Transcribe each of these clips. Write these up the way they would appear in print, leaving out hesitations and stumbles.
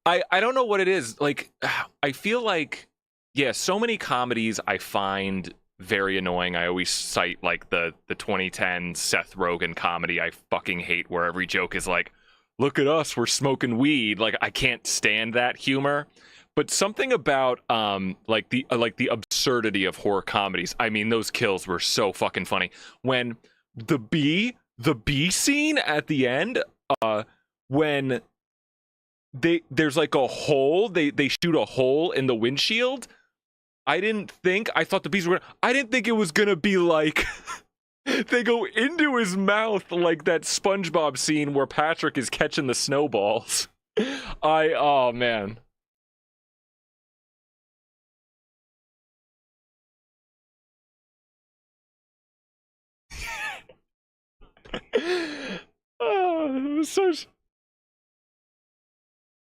I don't know what it is. Like, I feel like, yeah, so many comedies I find very annoying. I always cite like the 2010 Seth Rogen comedy I fucking hate, where every joke is like, "Look at us, we're smoking weed." Like, I can't stand that humor. But something about like the absurdity of horror comedies. I mean, those kills were so fucking funny. When the bee scene at the end, when there's like a hole, they shoot a hole in the windshield. I thought the bees were, I didn't think it was gonna be like they go into his mouth like that SpongeBob scene where Patrick is catching the snowballs. Oh man. Oh,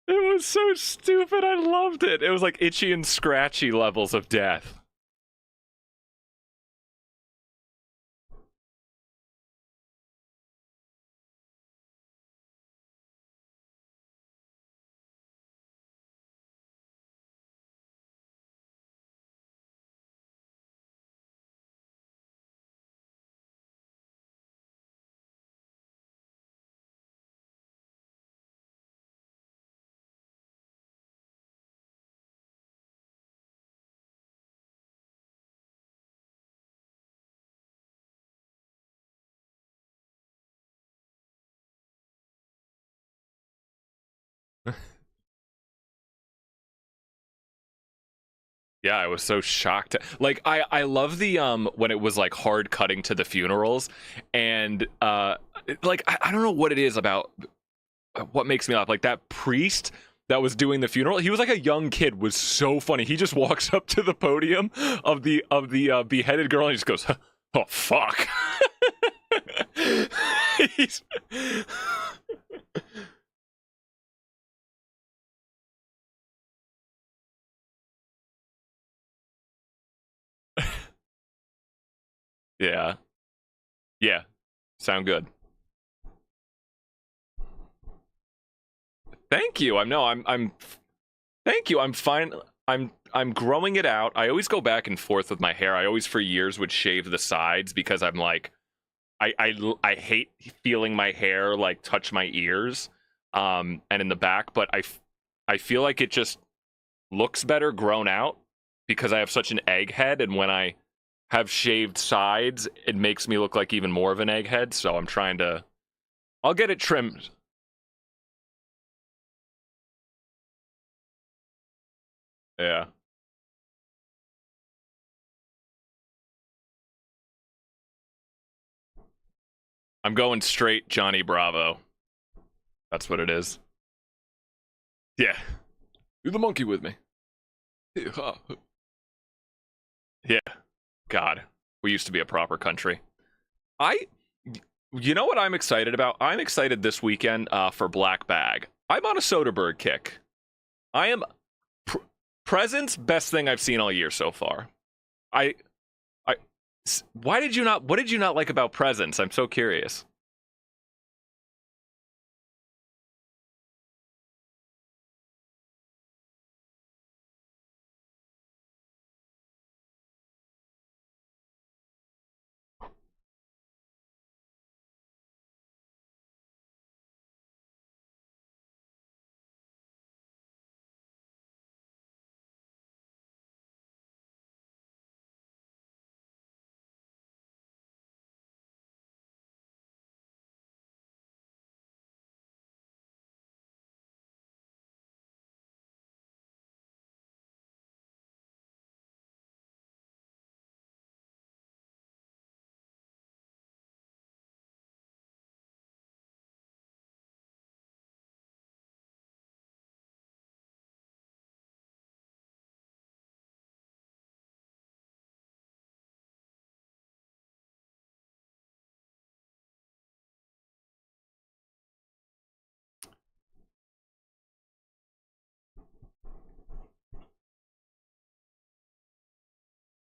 it was so stupid. I loved it. It was like itchy and scratchy levels of death. Yeah, I was so shocked. Like, I love the when it was like hard cutting to the funerals, and like I don't know what it is about what makes me laugh. Like that priest that was doing the funeral, he was like a young kid, was so funny. He just walks up to the podium of the beheaded girl and he just goes, "Oh fuck." He's yeah. Yeah. Sound good. Thank you. I'm thank you. I'm fine. I'm growing it out. I always go back and forth with my hair. I always for years would shave the sides because I'm like I hate feeling my hair like touch my ears and in the back, but I feel like it just looks better grown out because I have such an egghead, and when I have shaved sides, it makes me look like even more of an egghead, so I'm trying to I'll get it trimmed. Yeah. I'm going straight Johnny Bravo. That's what it is. Yeah. Do the monkey with me. Yeah. God. We used to be a proper country. I You know what I'm excited about? I'm excited this weekend for Black Bag. I'm on a Soderbergh kick. I am pr- Presents best thing I've seen all year so far. I I why did you not what did you not like about Presents? I'm so curious.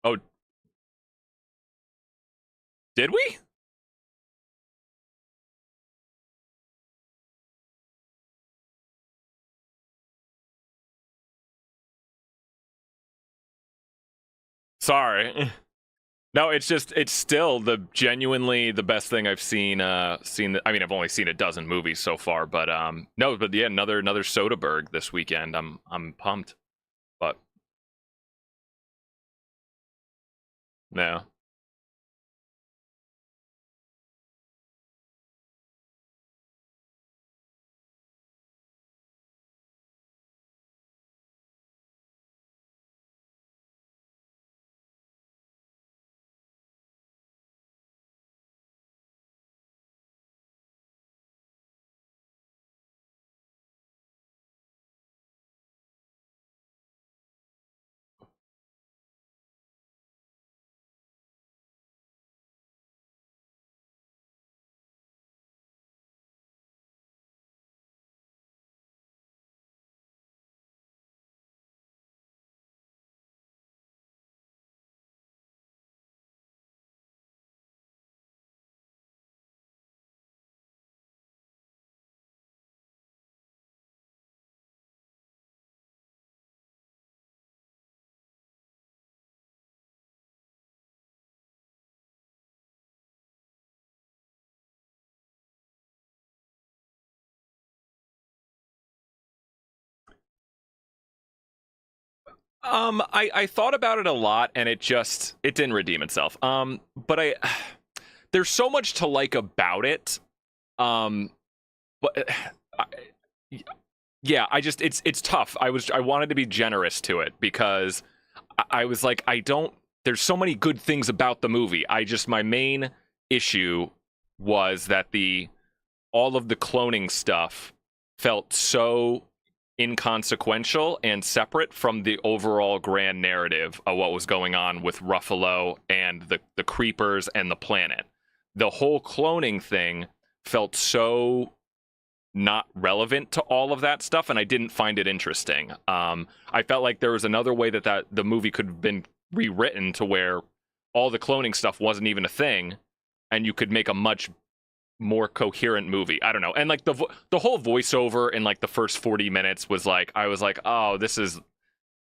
Oh, did we? Sorry. No, it's just it's still the genuinely the best thing I've seen. I mean, I've only seen a dozen movies so far, but no, but yeah, another Soderbergh this weekend. I'm pumped. But yeah. I thought about it a lot, and it didn't redeem itself. But there's so much to like about it. Um, but I, yeah, I just it's tough. I wanted to be generous to it because I was like, I don't. There's so many good things about the movie. My main issue was that the all of the cloning stuff felt so inconsequential and separate from the overall grand narrative of what was going on with Ruffalo and the creepers and the planet. The whole cloning thing felt so not relevant to all of that stuff, and I didn't find it interesting. I felt like there was another way that the movie could have been rewritten to where all the cloning stuff wasn't even a thing, and you could make a much more coherent movie. I don't know. And like the whole voiceover in like the first 40 minutes was like I was like, "Oh, this is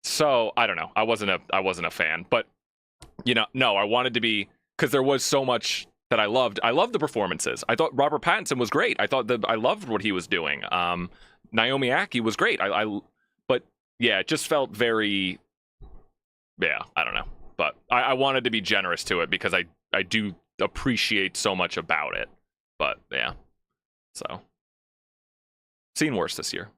so I don't know. I wasn't a fan." But no, I wanted to be cuz there was so much that I loved. I loved the performances. I thought Robert Pattinson was great. I thought that I loved what he was doing. Naomi Ackie was great. But yeah, it just felt very yeah, I don't know. But I wanted to be generous to it because I do appreciate so much about it. But yeah. So, seen worse this year.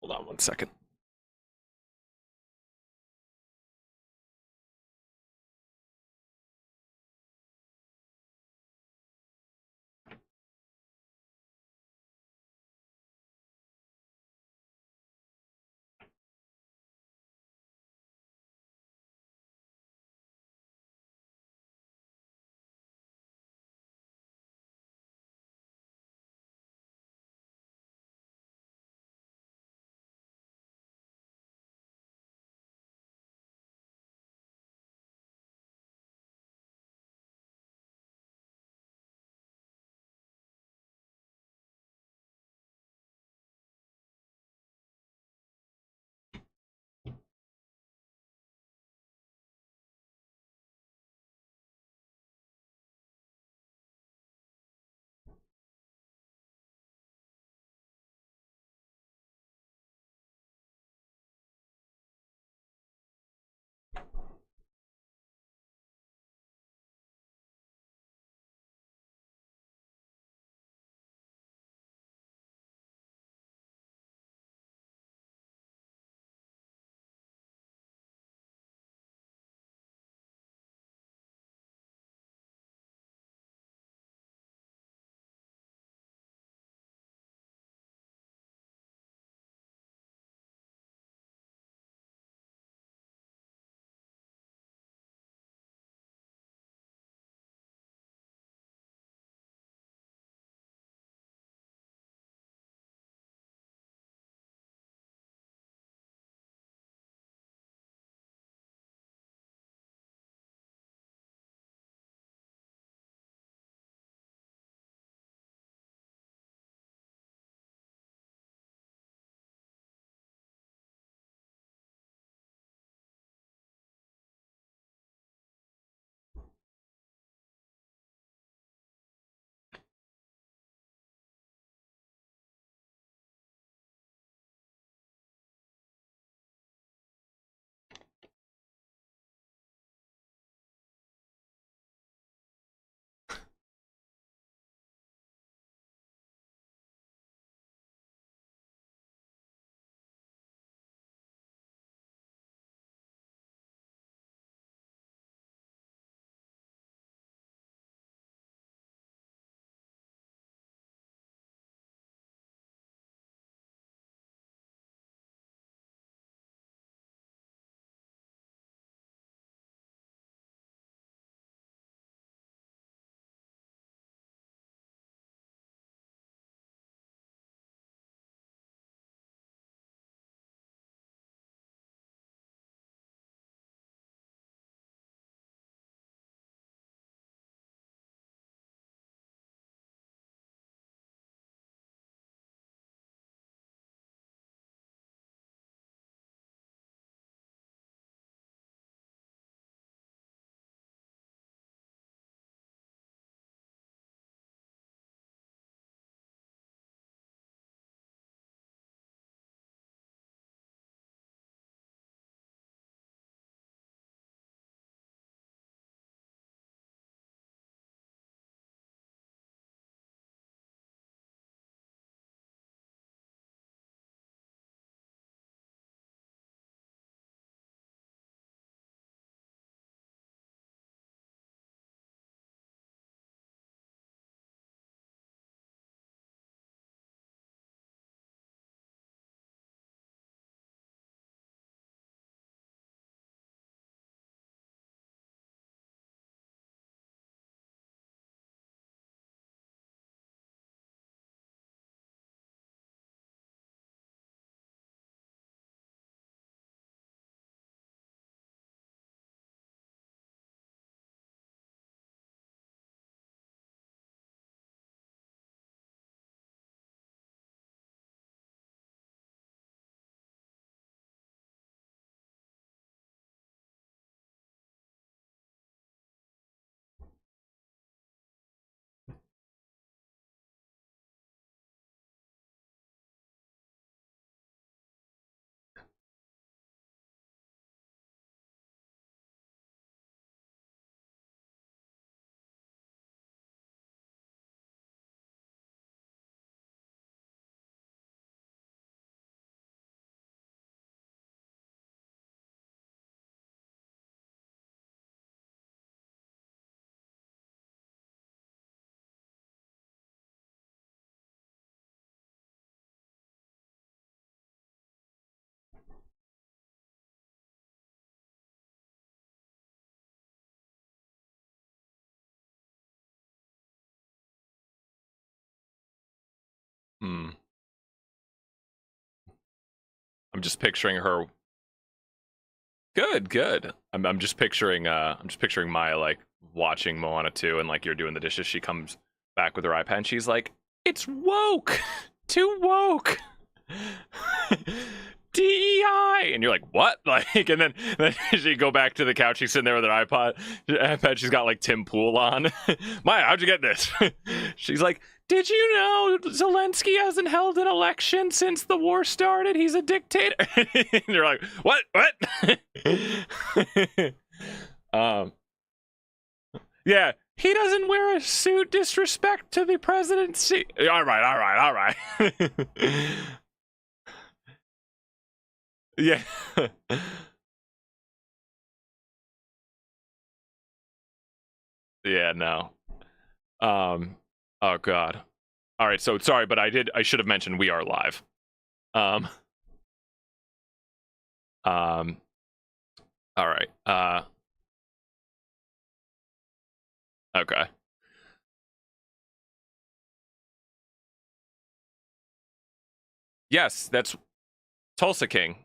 Hold on one second. just picturing her. Good, good. I'm just picturing Maya like watching Moana 2 and like you're doing the dishes. She comes back with her iPad and she's like, "It's woke, too woke." DEI, and you're like, what? Like, and then she go back to the couch. She's sitting there with her iPad. She's got like Tim Pool on. Maya, how'd you get this? She's like, did you know Zelensky hasn't held an election since the war started? He's a dictator. And you're like, what? Yeah, he doesn't wear a suit. Disrespect to the presidency. All right. Yeah. Yeah, no. Oh god. All right, so sorry, but I should have mentioned we are live. Um um all right. Okay. Yes, that's Tulsa King.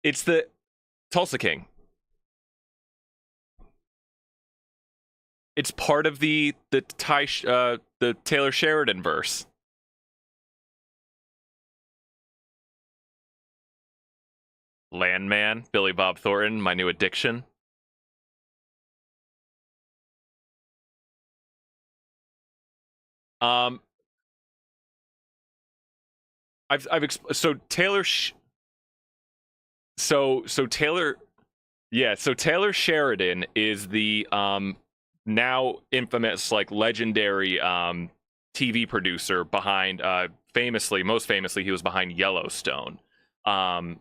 It's the Tulsa King. It's part of the the Taylor Sheridan verse. Landman, Billy Bob Thornton, my new addiction. Um, so Taylor, so Taylor, yeah, so Taylor Sheridan is the now infamous, like legendary TV producer behind most famously he was behind Yellowstone. Um,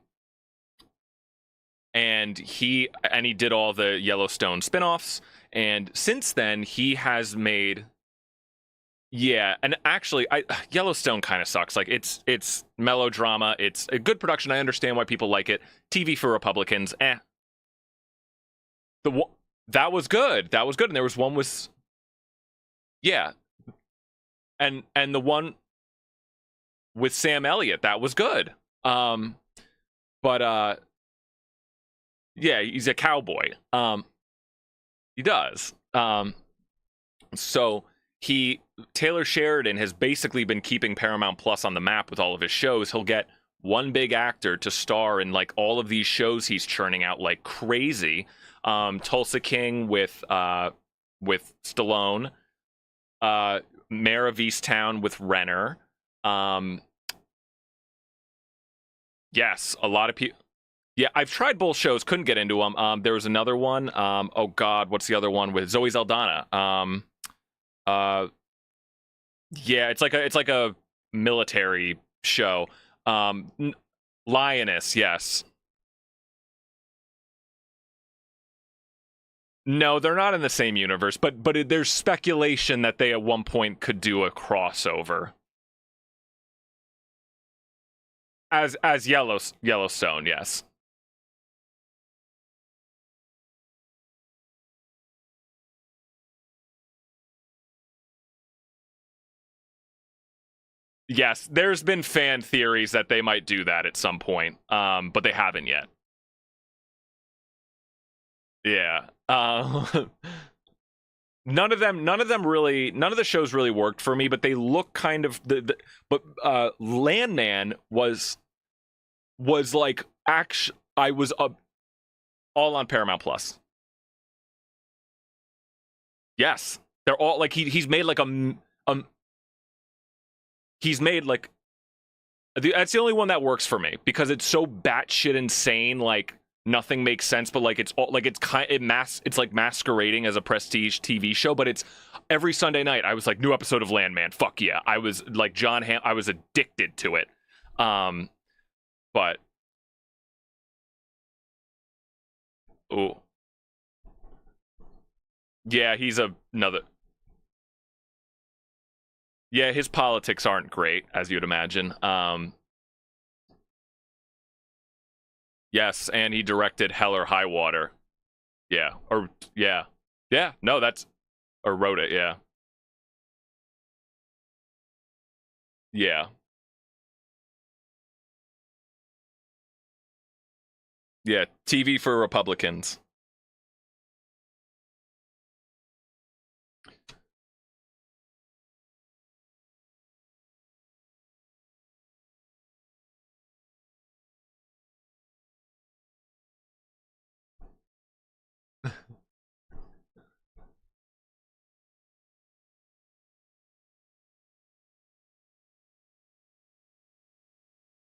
and he did all the Yellowstone spin-offs, and since then he has made, yeah, and actually Yellowstone kind of sucks. Like it's melodrama, it's a good production. I understand why people like it. TV for Republicans, eh. The that was good. That was good, and there was one with, yeah, and the one with Sam Elliott, that was good. But yeah, he's a cowboy. He does. So Taylor Sheridan has basically been keeping Paramount Plus on the map with all of his shows. He'll get one big actor to star in like all of these shows he's churning out like crazy. Tulsa King with Stallone, Mayor of Easttown with Renner. Yes, a lot of people. Yeah, I've tried both shows, couldn't get into them. There was another one. Oh God, what's the other one with Zoe Saldana? Uh, yeah, it's like a military show. Lioness, yes. No, they're not in the same universe, but there's speculation that they at one point could do a crossover. As Yellowstone, yes. Yes, there's been fan theories that they might do that at some point, but they haven't yet. Yeah. None of the shows really worked for me, but they look kind of but Landman was like actually I was all on Paramount Plus. Yes, they're all like he's made like he's made like that's the only one that works for me because it's so batshit insane, like nothing makes sense, but like it's all like it's like masquerading as a prestige TV show, but it's every Sunday night I was like, new episode of Landman, fuck yeah. I was like I was addicted to it. But oh yeah, he's another, yeah, his politics aren't great, as you'd imagine. Yes, and he directed Hell or High Water. Yeah, or yeah, yeah. No, that's or wrote it. Yeah, yeah. Yeah, TV for Republicans.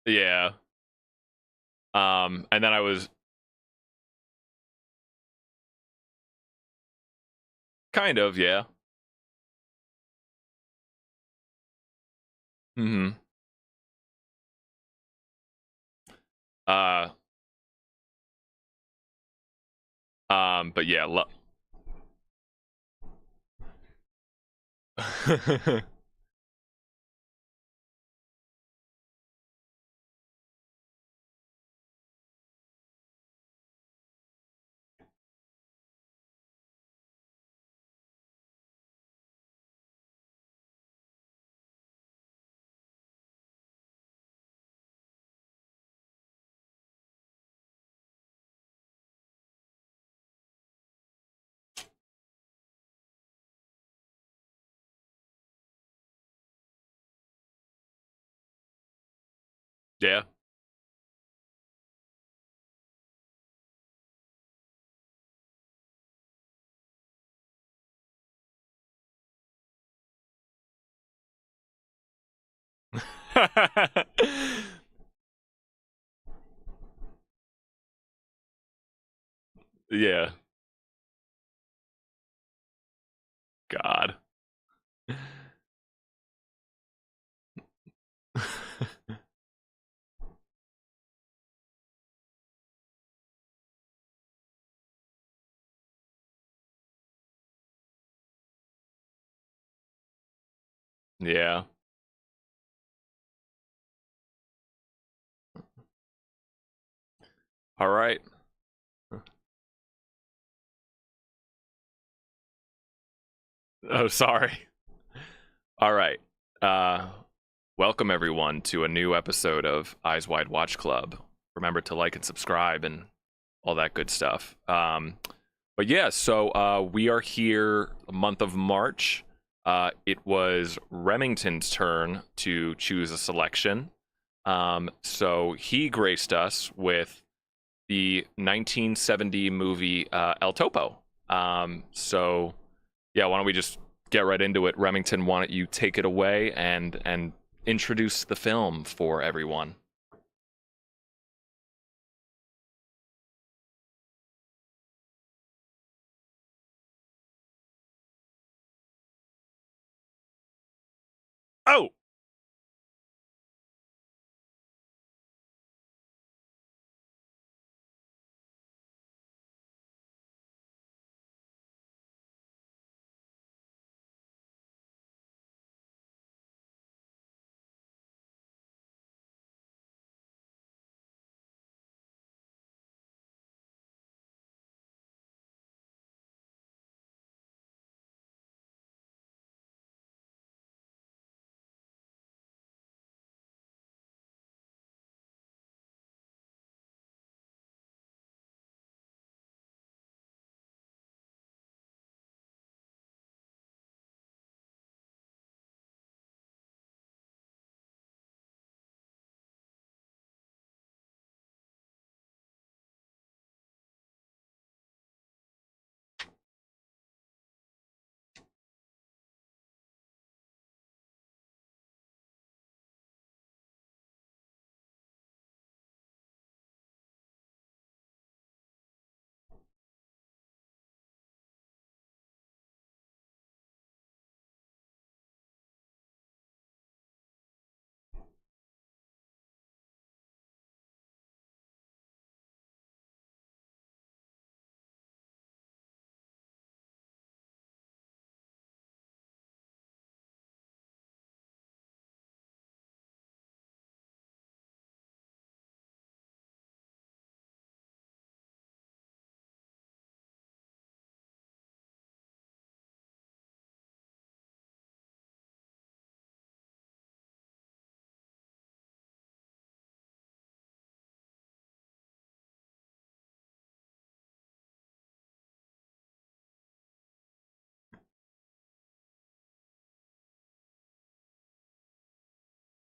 Yeah. And then I was kind of, yeah. Mm-hmm. Uh, but yeah, yeah. Yeah. God. Yeah. All right. Oh, sorry. All right. Uh, welcome everyone to a new episode of Eyes Wide Watch Club. Remember to like and subscribe and all that good stuff. But yeah, so we are here the month of March. It was Remington's turn to choose a selection. So he graced us with the 1970 movie El Topo. So yeah, why don't we just get right into it? Remington, why don't you take it away and introduce the film for everyone? Oh,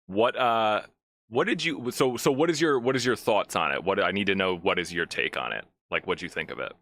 What what did you so what is your thoughts on it? What I need to know, what is your take on it? Like, what'd you think of it?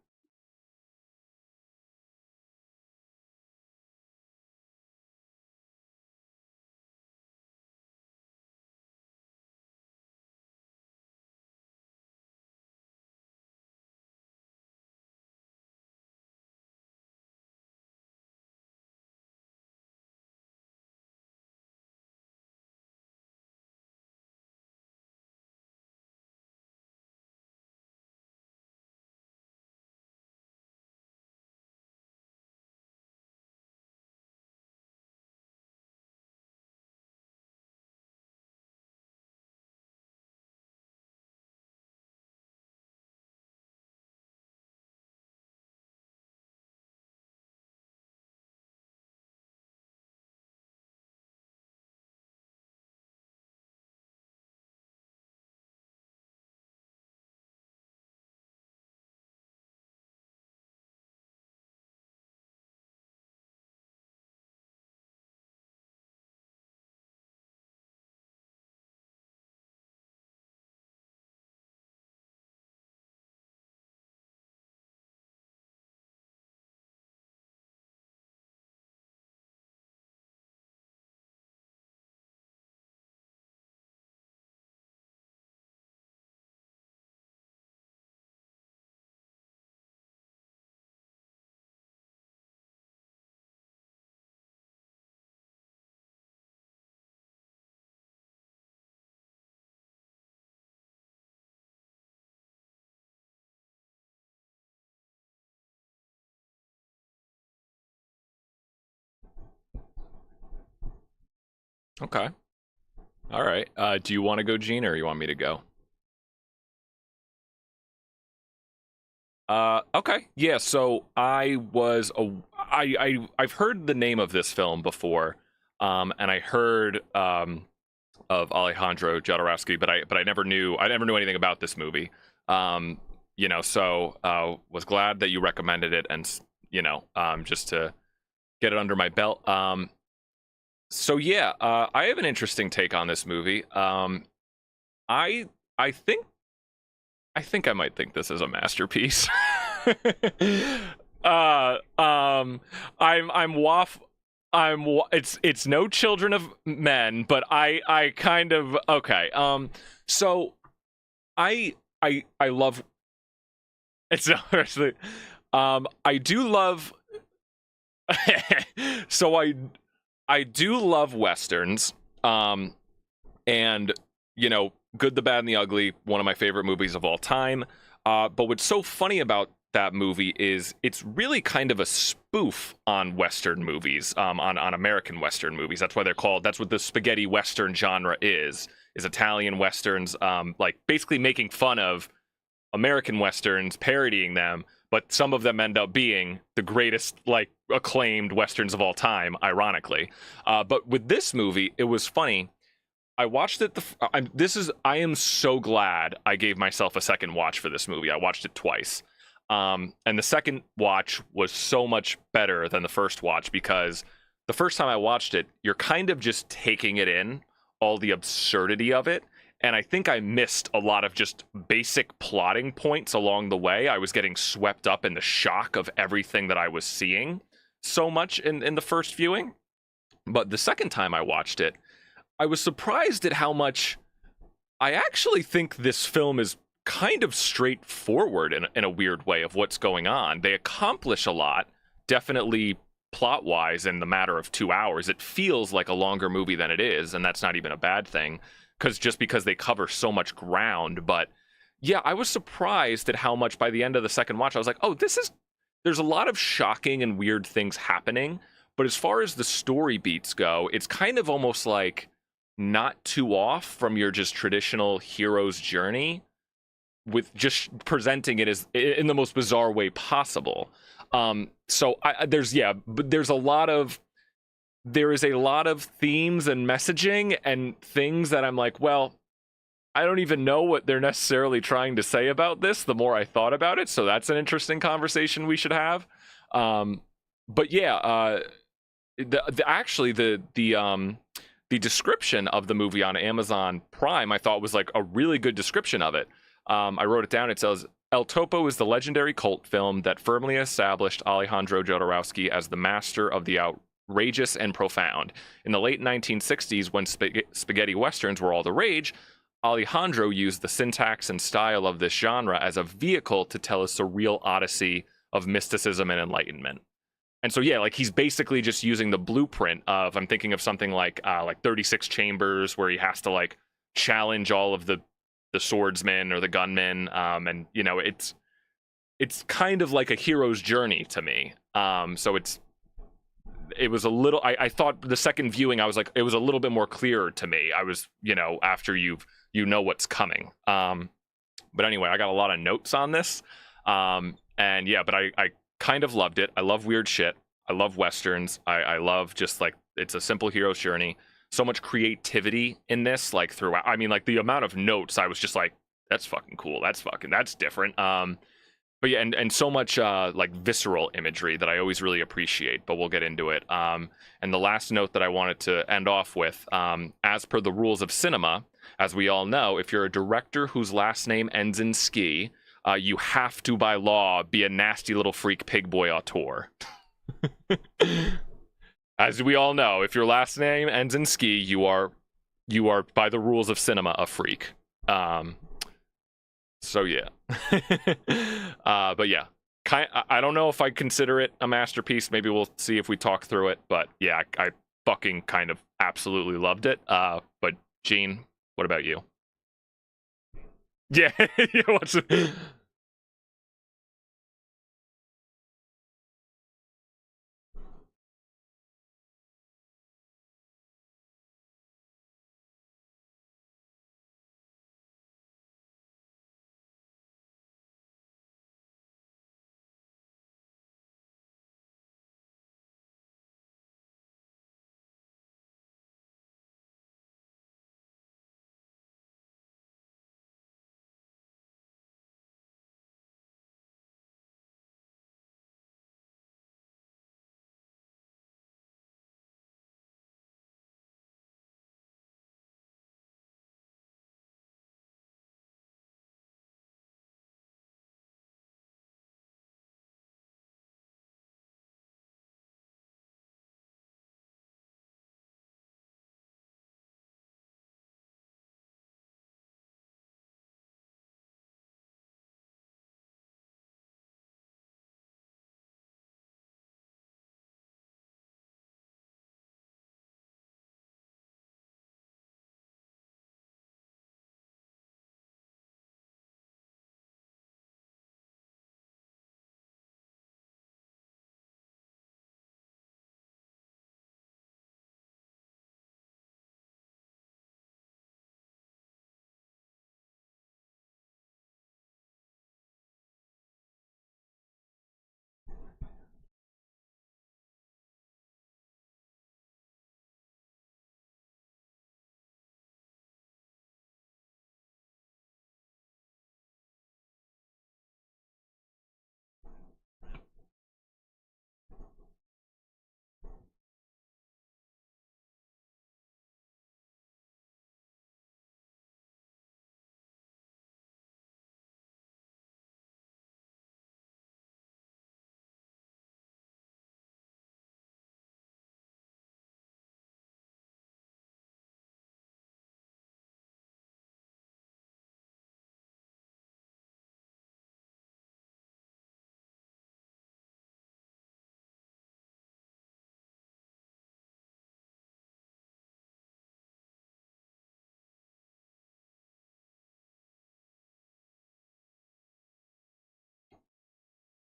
Okay. All right. Do you want to go, Gene, or you want me to go? Okay. Yeah, so I've heard the name of this film before. And I heard of Alejandro Jodorowsky, but I never knew anything about this movie. Um, so was glad that you recommended it, and just to get it under my belt. So yeah, I have an interesting take on this movie. I I think I might think this is a masterpiece. uh, um, I'm waff. It's no Children of Men, but I kind of okay. So I love it's actually I do love so I do love westerns. And Good, the Bad, and the Ugly, one of my favorite movies of all time. But what's so funny about that movie is it's really kind of a spoof on Western movies, on American Western movies. That's why they're called. That's what the spaghetti Western genre is Italian Westerns, like basically making fun of American Westerns, parodying them. But some of them end up being the greatest, like acclaimed Westerns of all time, ironically. But with this movie, it was funny. I watched it. I am so glad I gave myself a second watch for this movie. I watched it twice, and the second watch was so much better than the first watch because the first time I watched it, you're kind of just taking it in, all the absurdity of it, and I think I missed a lot of just basic plotting points along the way. I was getting swept up in the shock of everything that I was seeing so much in the first viewing, but the second time I watched it, I was surprised at how much I actually think this film is kind of straightforward in a weird way of what's going on. They accomplish a lot, definitely plot wise, in the matter of 2 hours. It feels like a longer movie than it is, and that's not even a bad thing, because they cover so much ground. But yeah, I was surprised at how much by the end of the second watch, I was like, oh, there's a lot of shocking and weird things happening. But as far as the story beats go, it's kind of almost like not too off from your just traditional hero's journey, with just presenting it as in the most bizarre way possible. So there is a lot of themes and messaging and things that I'm like, well, I don't even know what they're necessarily trying to say about this the more I thought about it. So that's an interesting conversation we should have. But yeah, actually the the description of the movie on Amazon Prime, I thought was like a really good description of it. I wrote it down. It says, El Topo is the legendary cult film that firmly established Alejandro Jodorowsky as the master of the outrageous and profound. In the late 1960s, when spaghetti westerns were all the rage, Alejandro used the syntax and style of this genre as a vehicle to tell a surreal odyssey of mysticism and enlightenment. And so yeah, like he's basically just using the blueprint of, I'm thinking of something like 36 Chambers, where he has to like challenge all of the swordsmen or the gunmen, and you know it's kind of like a hero's journey to me. So it was a little, I thought the second viewing, I was like, it was a little bit more clearer to me. I was, you know, after you know what's coming. But anyway, I got a lot of notes on this. And yeah, but I kind of loved it. I love weird shit. I love westerns. I love just like, it's a simple hero's journey. So much creativity in this, like throughout. I mean, like the amount of notes, I was just like, that's fucking cool. That's different. But yeah, and so much like visceral imagery that I always really appreciate, but we'll get into it. And the last note that I wanted to end off with, as per the rules of cinema, as we all know, if you're a director whose last name ends in ski, you have to, by law, be a nasty little freak pig boy auteur. As we all know, if your last name ends in ski, you are, by the rules of cinema, a freak. So yeah. But yeah, I don't know if I consider it a masterpiece. Maybe we'll see if we talk through it. But yeah, I fucking kind of absolutely loved it. But Gene, what about you? Yeah, yeah. What's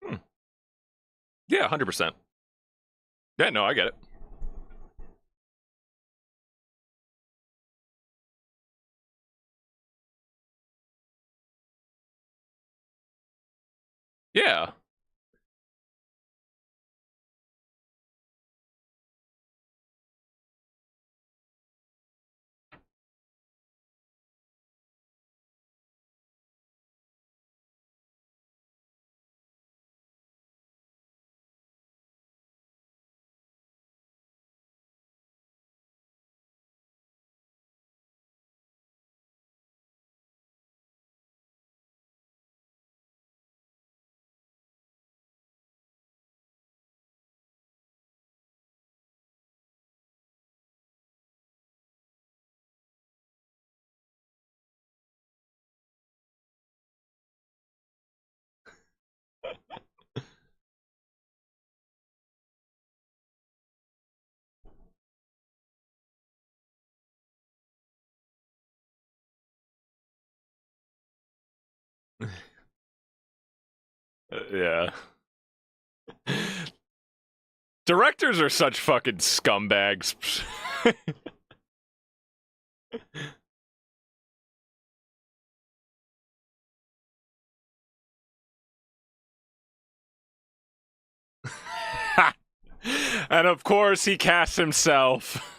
Hmm. Yeah, 100%. Yeah, no, I get it. Yeah. Yeah. Directors are such fucking scumbags. And of course, he casts himself.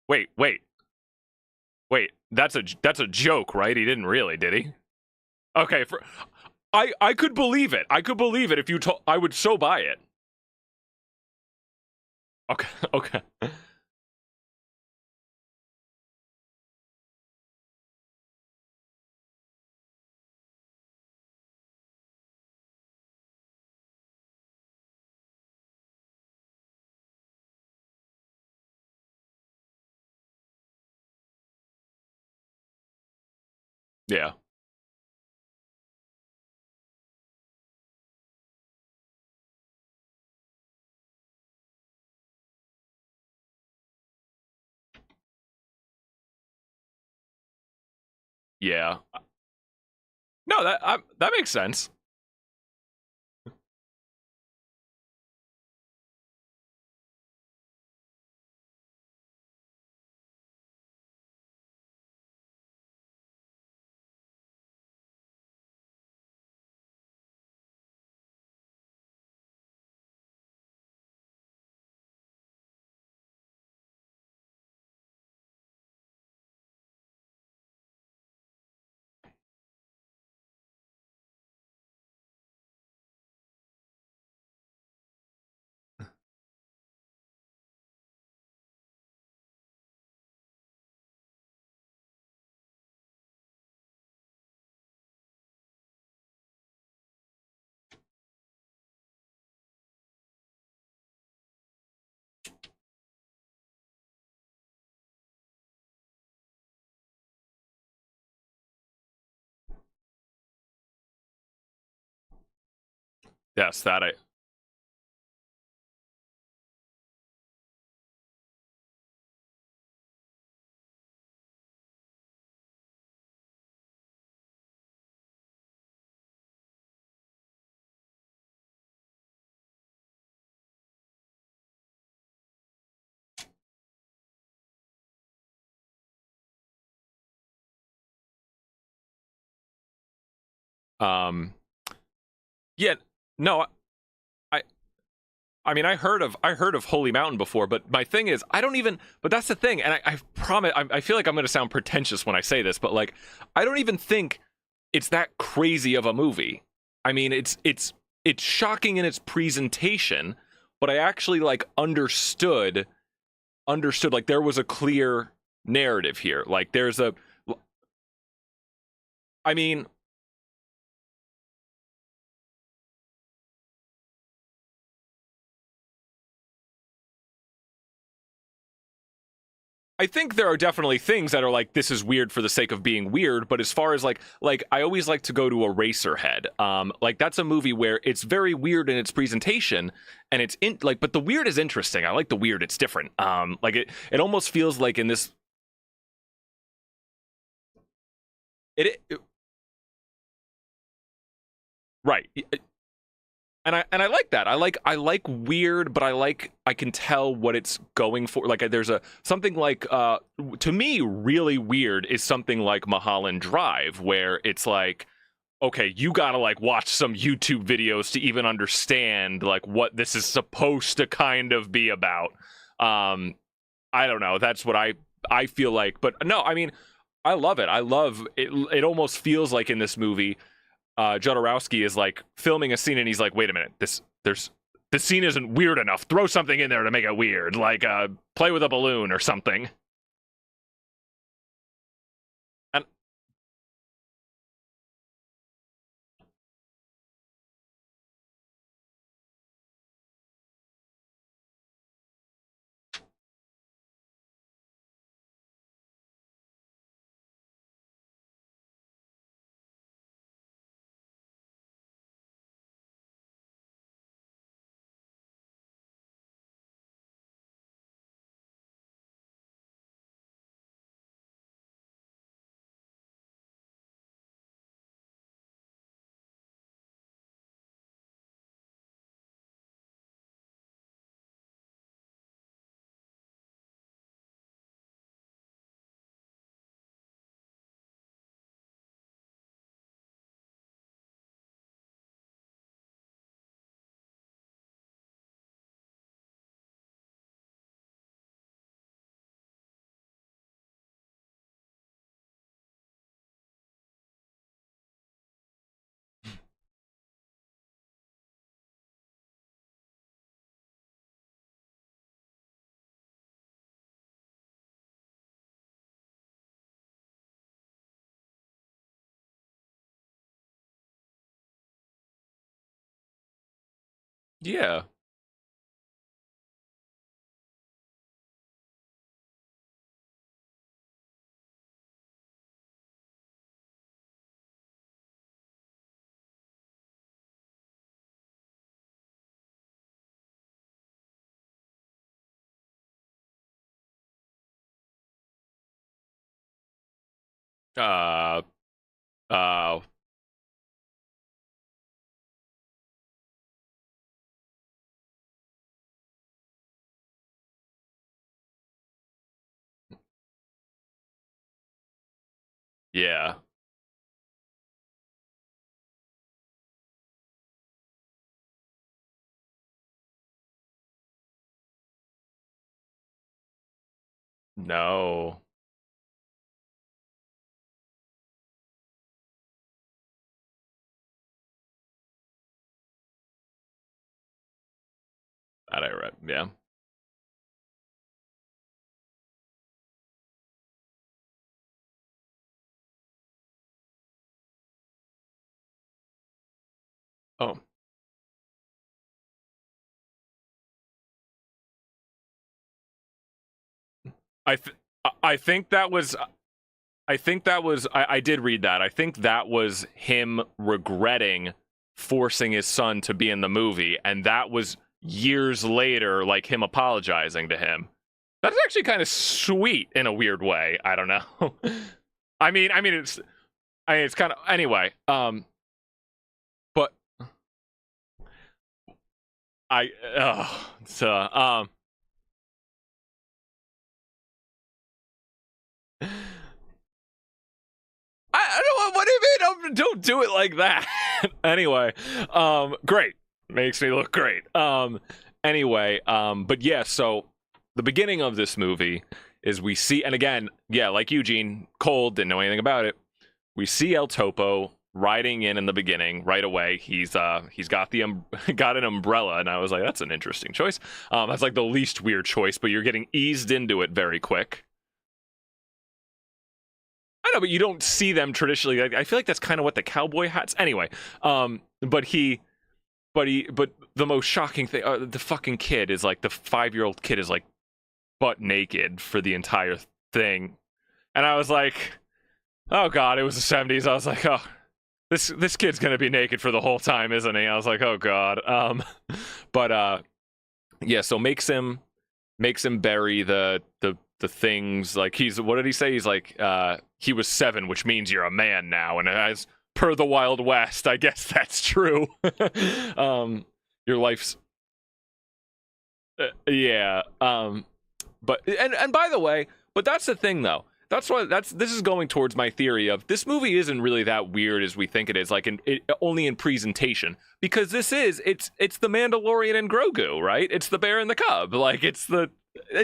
Wait, wait. Wait, that's a joke, right? He didn't really, did he? Okay, I could believe it. I could believe it if you told. I would so buy it. Okay, okay. Yeah, yeah. No, that makes sense. Yes, that I. Um. Yeah. No. I. I mean, I heard of Holy Mountain before, but my thing is, I don't even. But that's the thing, and I promise. I feel like I'm going to sound pretentious when I say this, but like, I don't even think it's that crazy of a movie. I mean, it's shocking in its presentation, but I actually like understood like there was a clear narrative here. Like there's a I mean, I think there are definitely things that are like this is weird for the sake of being weird, but as far as like I always like to go to Eraserhead. Like that's a movie where it's very weird in its presentation and it's in like but the weird is interesting. I like the weird, it's different. Like it almost feels like in this it right. And I like that. I like weird, but I can tell what it's going for. Like there's a something like to me really weird is something like Mulholland Drive, where it's like okay, you gotta like watch some YouTube videos to even understand like what this is supposed to kind of be about. Um, I don't know. That's what I feel like. But no, I mean, I love it. I love it. It almost feels like in this movie Jodorowsky is like filming a scene and he's like, wait a minute, this scene isn't weird enough. Throw something in there to make it weird, like play with a balloon or something. Yeah. Uh. Uh. Yeah. No. That I read. Yeah. Oh. I. Th- I think that was. I think that was. I did read that. I think that was him regretting forcing his son to be in the movie, and that was years later, like him apologizing to him. That's actually kind of sweet in a weird way. I don't know. It's kind of anyway. But I, so I don't. What do you mean? Don't do it like that. Anyway, great. Makes me look great. Anyway, but yeah. So the beginning of this movie is we see, and again, yeah, like Eugene, cold, didn't know anything about it. We see El Topo riding in the beginning right away. He's got got an umbrella, and I was like, that's an interesting choice. That's like the least weird choice, but you're getting eased into it very quick. I know, but you don't see them traditionally. I feel like that's kind of what the cowboy hats. Anyway, but the most shocking thing, the fucking kid is like the 5-year-old kid is like butt naked for the entire thing, and I was like, oh god, it was the '70s. I was like, oh, this kid's gonna be naked for the whole time, isn't he? I was like, oh god. But yeah. So makes him bury the things, like he's, what did he say? He's like, he was 7, which means you're a man now, and as per the Wild West, I guess that's true. Your life's yeah. But and by the way, but that's the thing though. That's why this is going towards my theory of this movie isn't really that weird as we think it is, like only in presentation, because it's the Mandalorian and Grogu, right? It's the bear and the cub, like it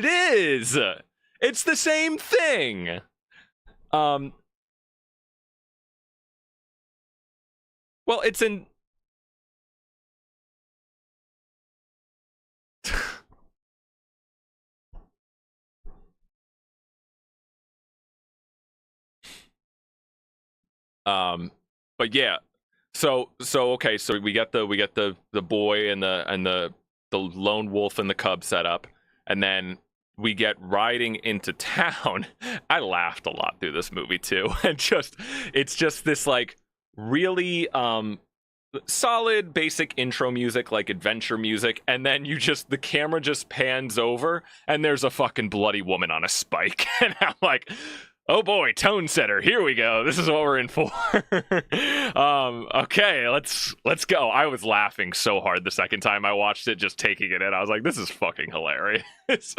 is. It's the same thing. Um, well, it's in. um, but yeah. So okay. So we get the boy and the lone wolf and the cub set up, and then we get riding into town. I laughed a lot through this movie too, and it's just this like really solid basic intro music, like adventure music, and then the camera just pans over and there's a fucking bloody woman on a spike. And I'm like, oh boy, tone setter, here we go, this is what we're in for. Okay, let's go. I was laughing so hard the second time I watched it, just taking it in. I was like, this is fucking hilarious.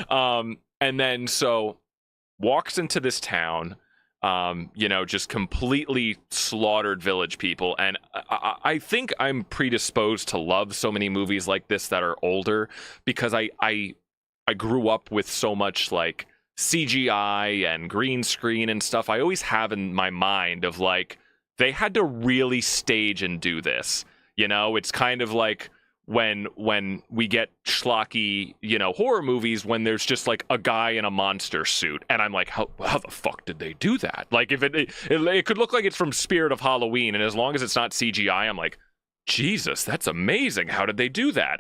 And then so walks into this town, just completely slaughtered village people. And I think I'm predisposed to love so many movies like this that are older, because I grew up with so much like CGI and green screen and stuff. I always have in my mind of like, they had to really stage and do this. It's kind of like when we get schlocky, horror movies, when there's just like a guy in a monster suit, and I'm like, how the fuck did they do that? Like, if it could look like it's from Spirit of Halloween, and as long as it's not CGI, I'm like, Jesus, that's amazing. How did they do that?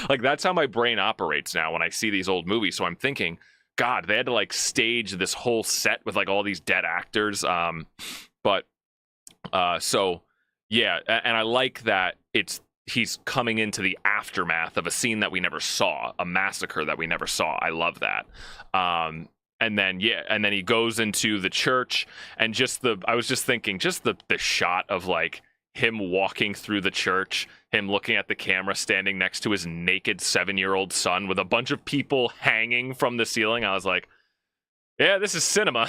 Like that's how my brain operates now when I see these old movies. So I'm thinking, God, they had to like stage this whole set with like all these dead actors. But so yeah, and I like that he's coming into the aftermath of a scene that we never saw, a massacre that we never saw. I love that. And then and then he goes into the church, and I was just thinking, just the shot of like him walking through the church, him looking at the camera, standing next to his naked 7-year-old son with a bunch of people hanging from the ceiling. I was like, yeah, this is cinema.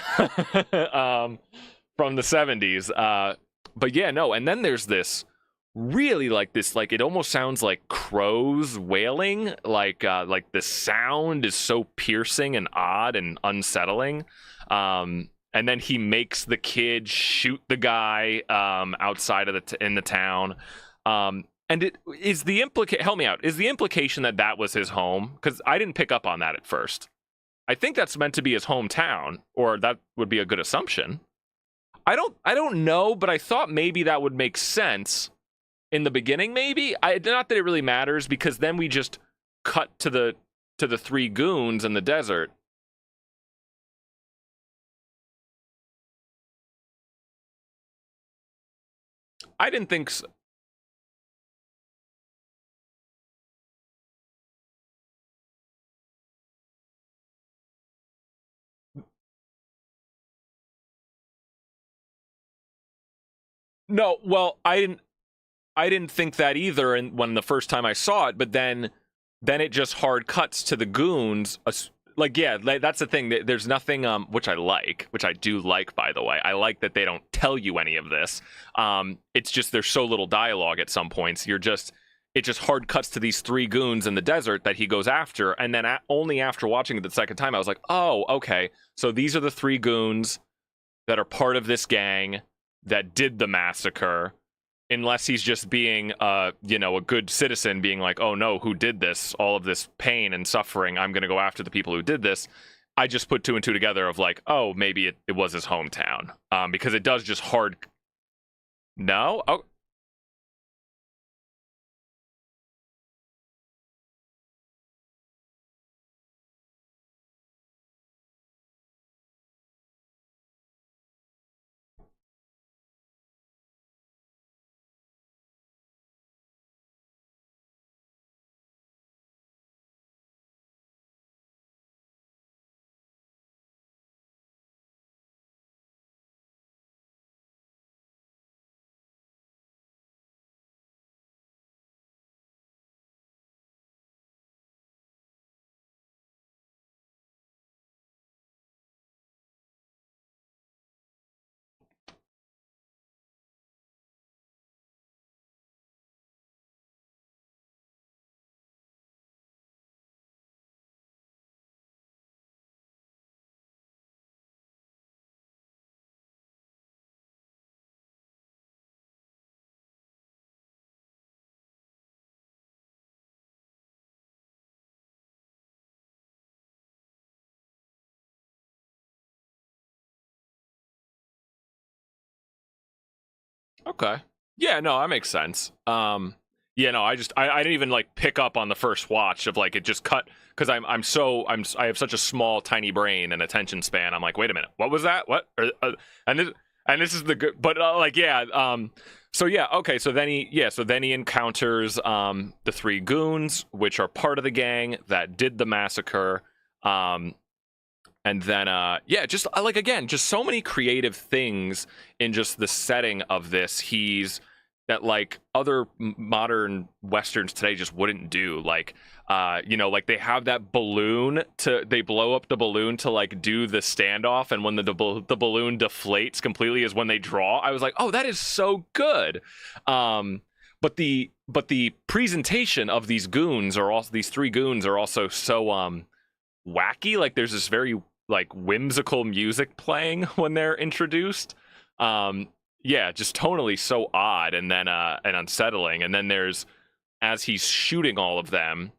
From the 70s. But yeah, no, and then there's this really like this, like it almost sounds like crows wailing, like the sound is so piercing and odd and unsettling. And then he makes the kid shoot the guy outside of in the town. And it is help me out. Is the implication that that was his home? Because I didn't pick up on that at first. I think that's meant to be his hometown, or that would be a good assumption. I don't know, but I thought maybe that would make sense in the beginning. Maybe not that it really matters, because then we just cut to the three goons in the desert. I didn't think so. No, well, I didn't think that either, and when the first time I saw it, but then it just hard cuts to the goons. Like, yeah, that's the thing. There's nothing, which I do like, by the way. I like that they don't tell you any of this. It's just there's so little dialogue at some points. It just hard cuts to these three goons in the desert that he goes after, and then only after watching it the second time, I was like, oh, okay, so these are the three goons that are part of this gang that did the massacre. Unless he's just being a good citizen, being like, oh no, who did this? All of this pain and suffering, I'm going to go after the people who did this. I just put two and two together of like, oh, maybe it was his hometown. Because it does just hard. No? Oh. Okay. Yeah, no, that makes sense. Yeah, no, I didn't even like pick up on the first watch of like it just cut, because I have such a small tiny brain and attention span. I'm like, wait a minute, what was that? What? And this is the good, but like yeah. So yeah, okay. So then he encounters the three goons, which are part of the gang that did the massacre. And then, yeah, just like, again, just so many creative things in just the setting of this. That like other modern Westerns today just wouldn't do. Like, like they have that balloon they blow up the balloon to like do the standoff. And when the balloon deflates completely is when they draw. I was like, oh, that is so good. But the presentation of these three goons are also so, wacky. Like there's this very like whimsical music playing when they're introduced. Yeah, just tonally so odd and then and unsettling. And then there's, as he's shooting all of them,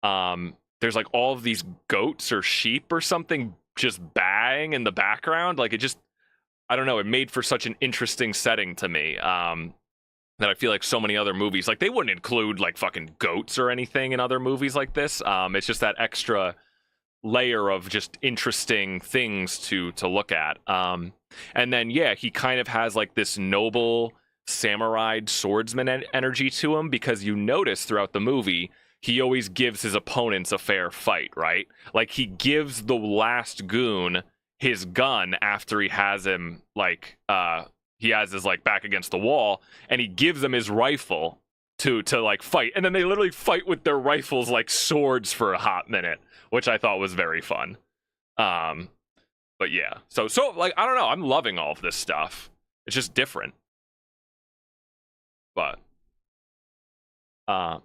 there's like all of these goats or sheep or something just baying in the background. Like it just, I don't know, it made for such an interesting setting to me. that I feel like so many other movies, like they wouldn't include like fucking goats or anything in other movies like this. It's just that extra layer of just interesting things to look at. And then yeah, he kind of has like this noble samurai swordsman energy to him, because you notice throughout the movie he always gives his opponents a fair fight, right? Like he gives the last goon his gun after he has him like he has his like back against the wall, and he gives him his rifle to like fight, and then they literally fight with their rifles like swords for a hot minute, which I thought was very fun. But yeah, so like I don't know, I'm loving all of this stuff. It's just different, but uh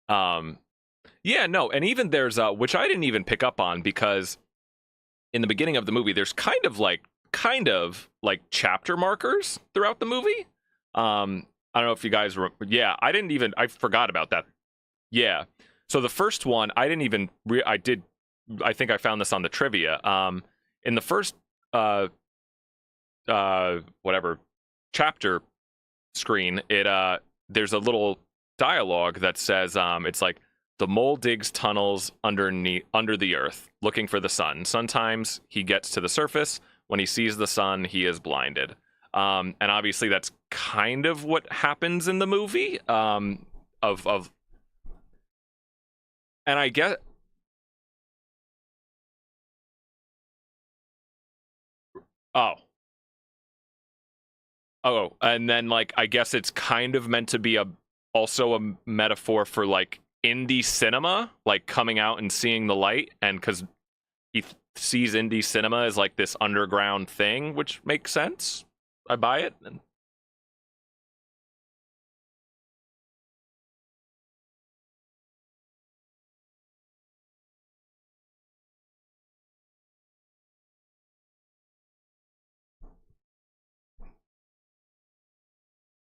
um yeah, no, and even there's which I didn't even pick up on, because in the beginning of the movie there's kind of like chapter markers throughout the movie. I don't know if you guys yeah, I forgot about that. Yeah. So the first one, I didn't even I think I found this on the trivia. In the first whatever chapter screen, there's a little dialogue that says it's like, the mole digs tunnels under the earth looking for the sun. Sometimes he gets to the surface. When he sees the sun, he is blinded. And obviously that's kind of what happens in the movie. Of and I get oh and then like I guess it's kind of meant to be also a metaphor for like indie cinema, like coming out and seeing the light, and because he sees indie cinema as like this underground thing, which makes sense. I buy it.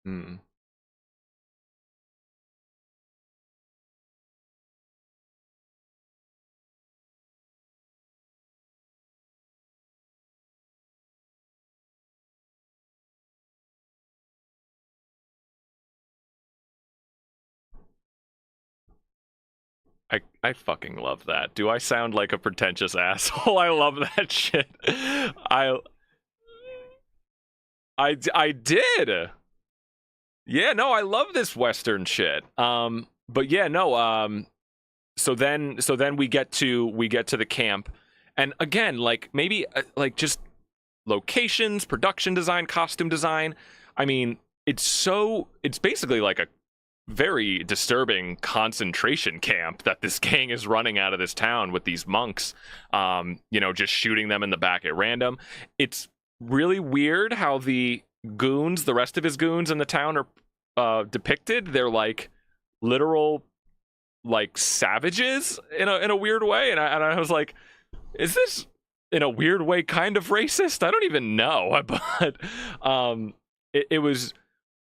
Hmm. I fucking love that. Do I sound like a pretentious asshole? I love that shit. I did. Yeah, no, I love this Western shit. But yeah, no, so then we get to the camp, and again, like maybe like just locations, production design, costume design. I mean, it's basically like a very disturbing concentration camp that this gang is running out of this town with these monks, just shooting them in the back at random. It's really weird how the rest of his goons in the town are depicted. They're like literal like savages in a weird way, and I was like, is this in a weird way kind of racist? I don't even know, but it was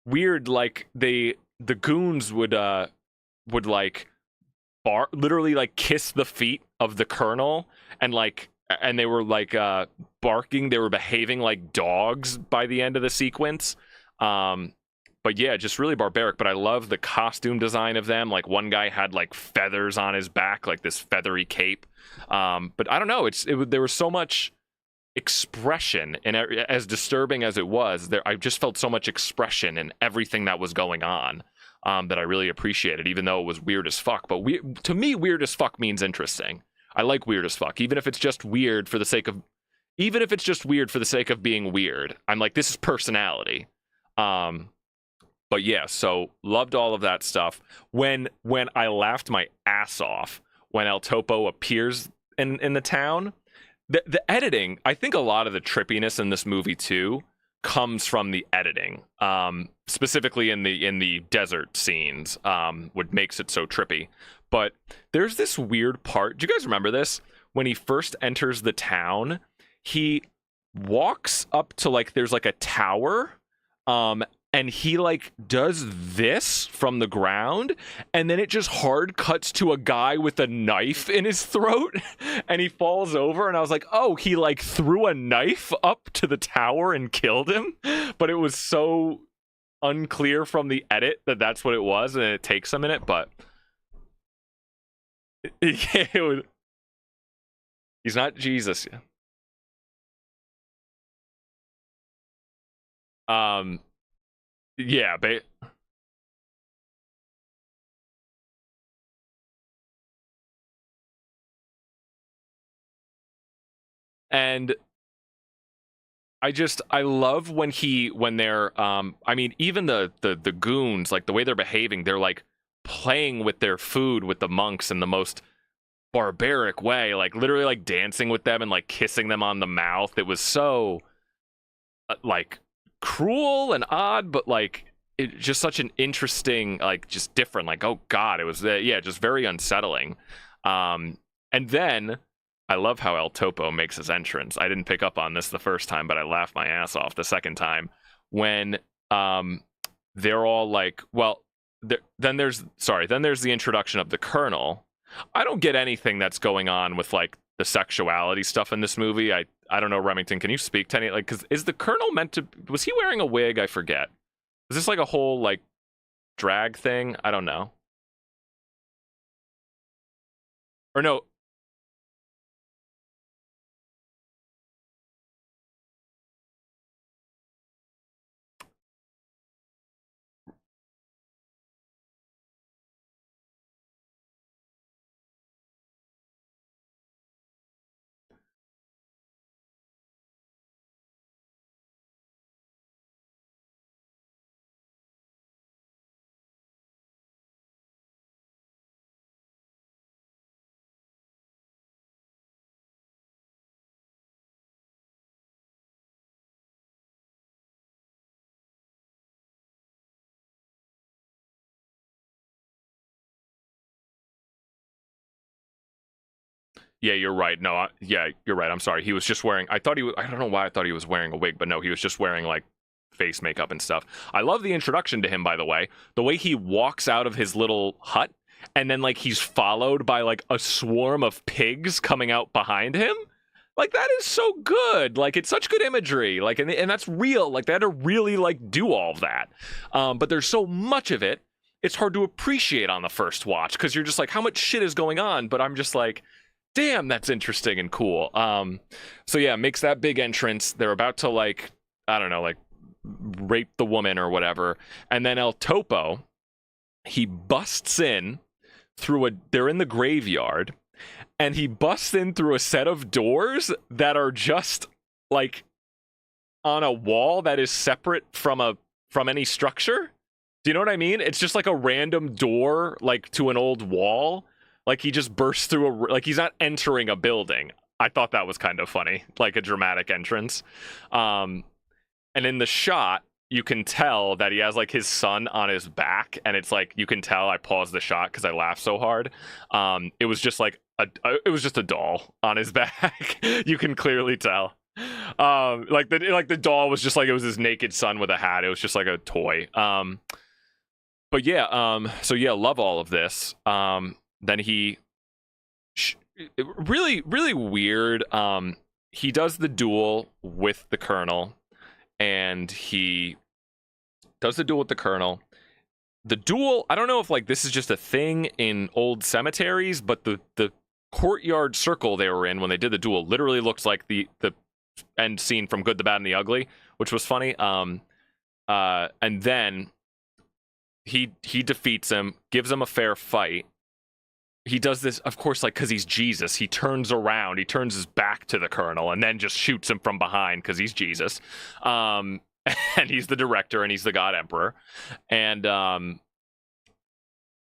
weird. Like the goons would like literally like kiss the feet of the colonel, and they were like barking. They were behaving like dogs by the end of the sequence. But yeah, just really barbaric. But I love the costume design of them. Like one guy had like feathers on his back, like this feathery cape. But I don't know. There was so much expression, and as disturbing as it was, I just felt so much expression in everything that was going on. That I really appreciated, even though it was weird as fuck. But to me, weird as fuck means interesting. I like weird as fuck, even if it's just weird for the sake of, being weird. I'm like, this is personality. But yeah, so loved all of that stuff. When I laughed my ass off when El Topo appears in the town, the editing, I think a lot of the trippiness in this movie too comes from the editing, specifically in the desert scenes, what makes it so trippy. But there's this weird part. Do you guys remember this? When he first enters the town, he walks up to like there's like a tower, and he like does this from the ground, and then it just hard cuts to a guy with a knife in his throat, and he falls over, and I was like, oh, he like threw a knife up to the tower and killed him. But it was so unclear from the edit that that's what it was, and it takes a minute. But yeah, he's not Jesus. Yeah, and I love when they're I mean, even the goons, like the way they're behaving, they're like playing with their food with the monks in the most barbaric way, like literally like dancing with them and like kissing them on the mouth. It was so like cruel and odd, but like it just such an interesting, like just different, like, oh god, it was yeah, just very unsettling. And then I love how El Topo makes his entrance. I didn't pick up on this the first time, but I laughed my ass off the second time when they're all like, well, then there's the introduction of the Colonel. I don't get anything that's going on with like the sexuality stuff in this movie. I don't know, Remington, can you speak to any, like, because is the Colonel meant to, was he wearing a wig? I forget. Is this like a whole like drag thing? I don't know. Or no. Yeah, you're right. No, yeah, you're right. I'm sorry. He was just wearing. I thought he was. I don't know why I thought he was wearing a wig, but no, he was just wearing like face makeup and stuff. I love the introduction to him, by the way. The way he walks out of his little hut, and then like he's followed by like a swarm of pigs coming out behind him. Like that is so good. Like it's such good imagery. Like and that's real. Like they had to really like do all of that. But there's so much of it. It's hard to appreciate on the first watch because you're just like, how much shit is going on? But I'm just like, damn, that's interesting and cool. So yeah, makes that big entrance. They're about to like, I don't know, like rape the woman or whatever. And then El Topo, he busts in they're in the graveyard, and he busts in through a set of doors that are just like on a wall that is separate from any structure. Do you know what I mean? It's just like a random door, like to an old wall. Like he just bursts through like he's not entering a building. I thought that was kind of funny, like a dramatic entrance. And in the shot, you can tell that he has like his son on his back, and it's like you can tell. I paused the shot because I laughed so hard. It was just like it was just a doll on his back. You can clearly tell. Like the doll was just like it was his naked son with a hat. It was just like a toy. But yeah, so yeah, love all of this. Then he really weird. He does the duel with the Colonel, and he does the duel with the colonel. The duel, I don't know if like this is just a thing in old cemeteries, but the courtyard circle they were in when they did the duel literally looks like the end scene from Good, the Bad, and the Ugly, which was funny. And then he defeats him, gives him a fair fight. He does this, of course, like because he's Jesus. He turns around, he turns his back to the colonel, and then just shoots him from behind because he's Jesus. And he's the director, and he's the God Emperor. And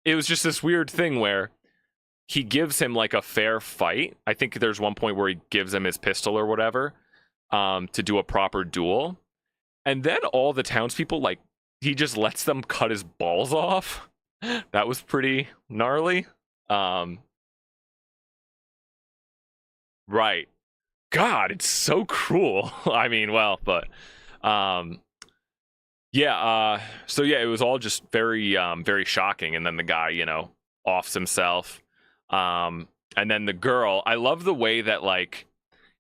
it was just this weird thing where he gives him like a fair fight. I think there's one point where he gives him his pistol or whatever to do a proper duel. And then all the townspeople, like, he just lets them cut his balls off. That was pretty gnarly. Right. God, it's so cruel. I mean, well, but yeah, so yeah, it was all just very very shocking. And then the guy, offs himself. And then the girl, I love the way that like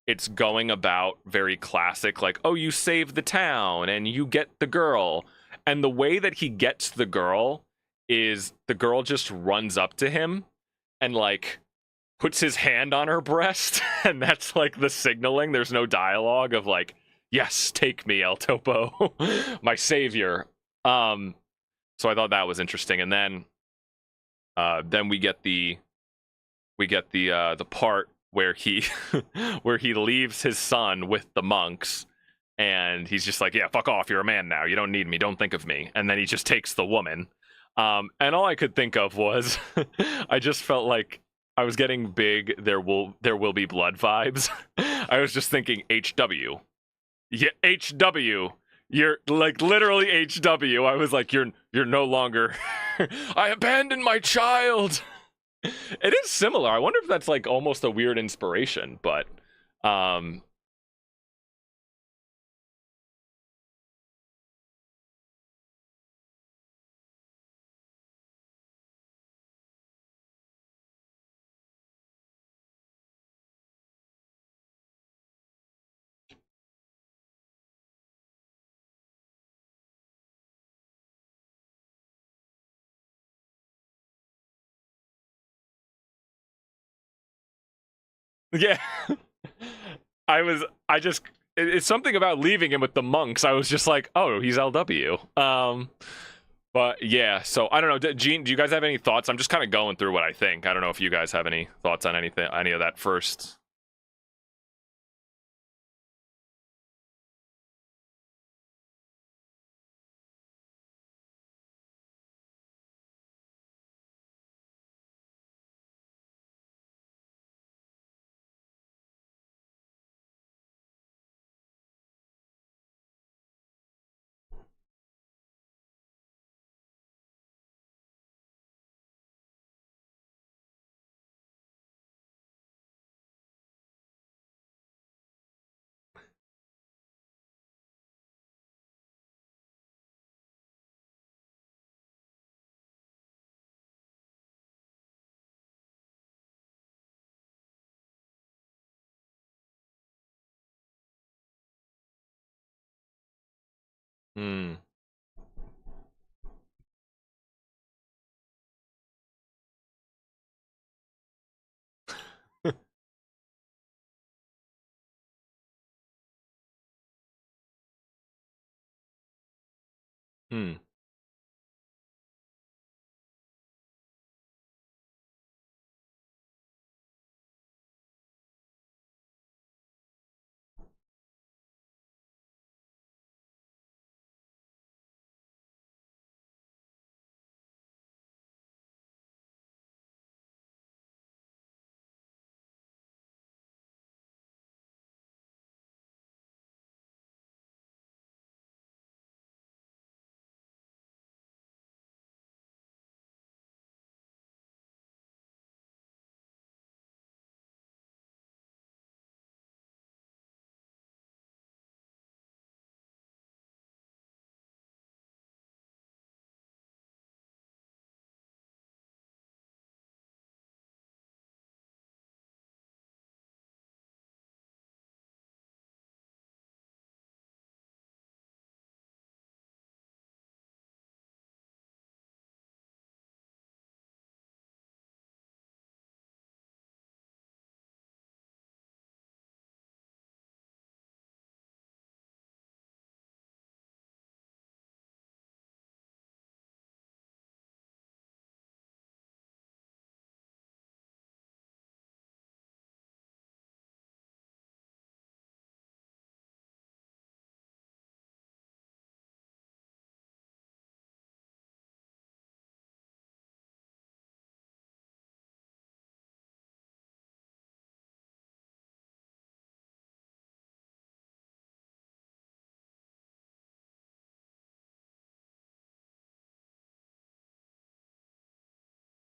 it's going about very classic, like, oh, you save the town and you get the girl. And the way that he gets the girl is the girl just runs up to him and like puts his hand on her breast, and that's like the signaling. There's no dialogue of like, yes, take me, El Topo, my savior. So I thought that was interesting. And then we get the part where he where he leaves his son with the monks, and he's just like, yeah, fuck off, you're a man now, you don't need me, don't think of me. And then he just takes the woman. And all I could think of was I just felt like I was getting big there will be blood vibes. I was just thinking HW. Yeah, HW. You're like literally HW. I was like, you're no longer I abandoned my child. It is similar. I wonder if that's like almost a weird inspiration, but yeah. I just it's something about leaving him with the monks. I was just like, oh, he's LW. But yeah, so I don't know. Gene, do you guys have any thoughts? I'm just kind of going through what I think. I don't know if you guys have any thoughts on any of that first. Hmm. Hmm.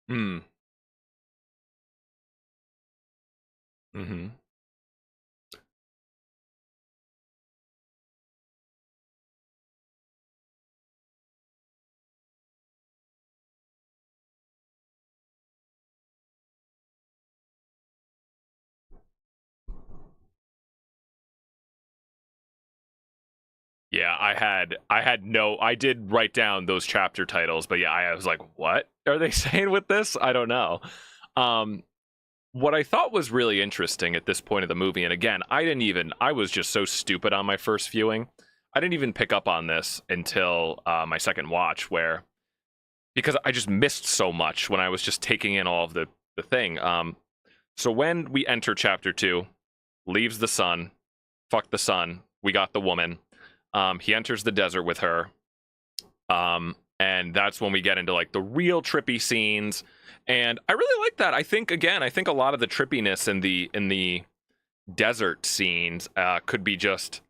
Mm. Hmm. Yeah, I did write down those chapter titles, but yeah, I was like, what are they saying with this? I don't know. Um, what I thought was really interesting at this point of the movie, and again, I was just so stupid on my first viewing. I didn't even pick up on this until my second watch, where because I just missed so much when I was just taking in all of the thing. So when we enter chapter two, leaves the sun, fuck the sun, we got the woman. He enters the desert with her. And that's when we get into like the real trippy scenes. And I really like that. I think a lot of the trippiness in the desert scenes could be just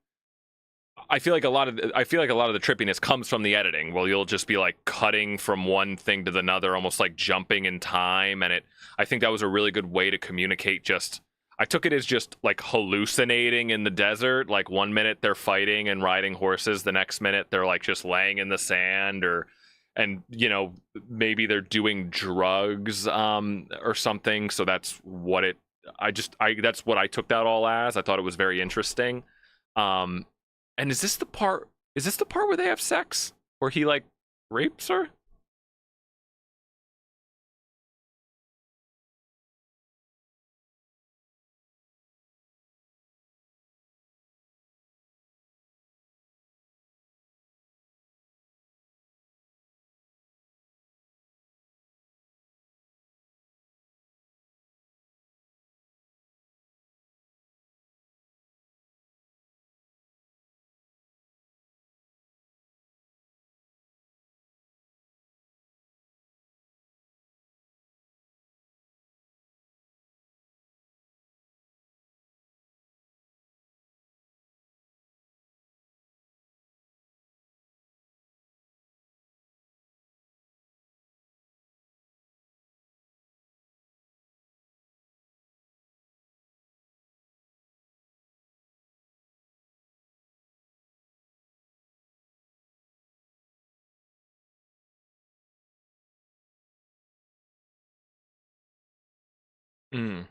I feel like a lot of the trippiness comes from the editing. Well, you'll just be like cutting from one thing to another, almost like jumping in time, and it. I think that was a really good way to communicate. Just I took it as just like hallucinating in the desert. Like one minute they're fighting and riding horses, the next minute they're like just laying in the sand, or and maybe they're doing drugs or something. So that's what it. I that's what I took that all as. I thought it was very interesting. Um, and is this the part? Is this the part where they have sex? Where he like rapes her? Mm.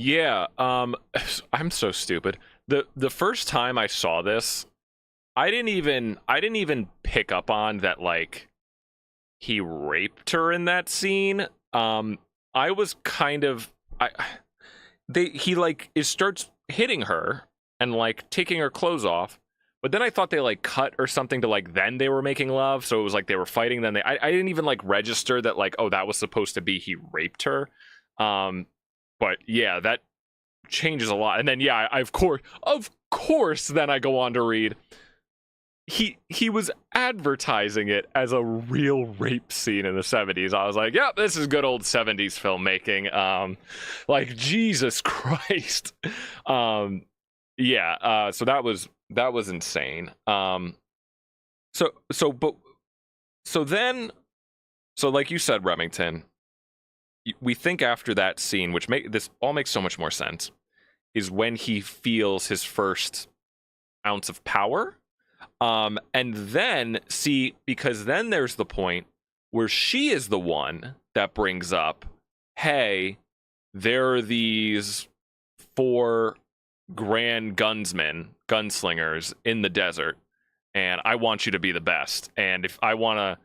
Yeah, I'm so stupid. The first time I saw this, I didn't even pick up on that like he raped her in that scene. I was kind of I they he like it starts hitting her and like taking her clothes off, but then I thought they like cut or something to like then they were making love, so it was like they were fighting. Then I didn't even like register that like, oh, that was supposed to be he raped her. Um, but yeah, that changes a lot. And then yeah, of course, then I go on to read he was advertising it as a real rape scene in the 70s. I was like, yep, this is good old 70s filmmaking. Like Jesus Christ. Um yeah, so that was insane. So so but so then so like you said, Remington, we think after that scene, which make this all makes so much more sense, is when he feels his first ounce of power. And then see, because then there's the point where she is the one that brings up, hey, there are these four grand gunslingers in the desert, and I want you to be the best. And if I wanna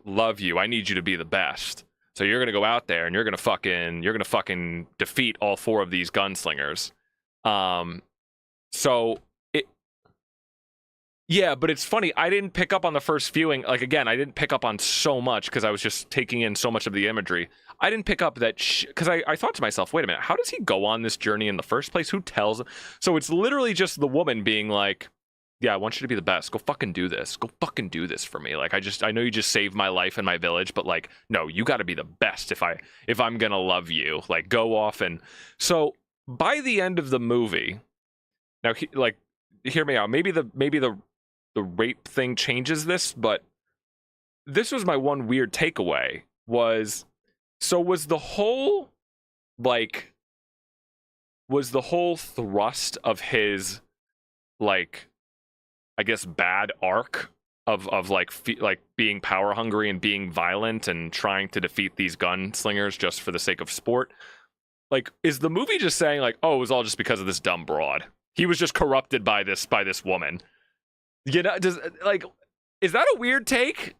love you, I need you to be the best. So you're gonna go out there and you're gonna fucking defeat all four of these gunslingers. Um, so yeah, but it's funny. I didn't pick up on the first viewing. Like, again, I didn't pick up on so much because I was just taking in so much of the imagery. I didn't pick up that because I thought to myself, wait a minute, how does he go on this journey in the first place? Who tells him? So it's literally just the woman being like, yeah, I want you to be the best. Go fucking do this. Go fucking do this for me. Like, I know you just saved my life and my village, but like, no, you got to be the best if I'm gonna love you. Like, go off. And so by the end of the movie, now, like, hear me out. Maybe the rape thing changes this, but this was my one weird takeaway was, so like was the whole thrust of his, like, I guess, bad arc of like like being power hungry and being violent and trying to defeat these gunslingers just for the sake of sport? Like, is the movie just saying like, oh, it was all just because of this dumb broad? He was just corrupted by this woman. You know, does like, is that a weird take?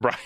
Right.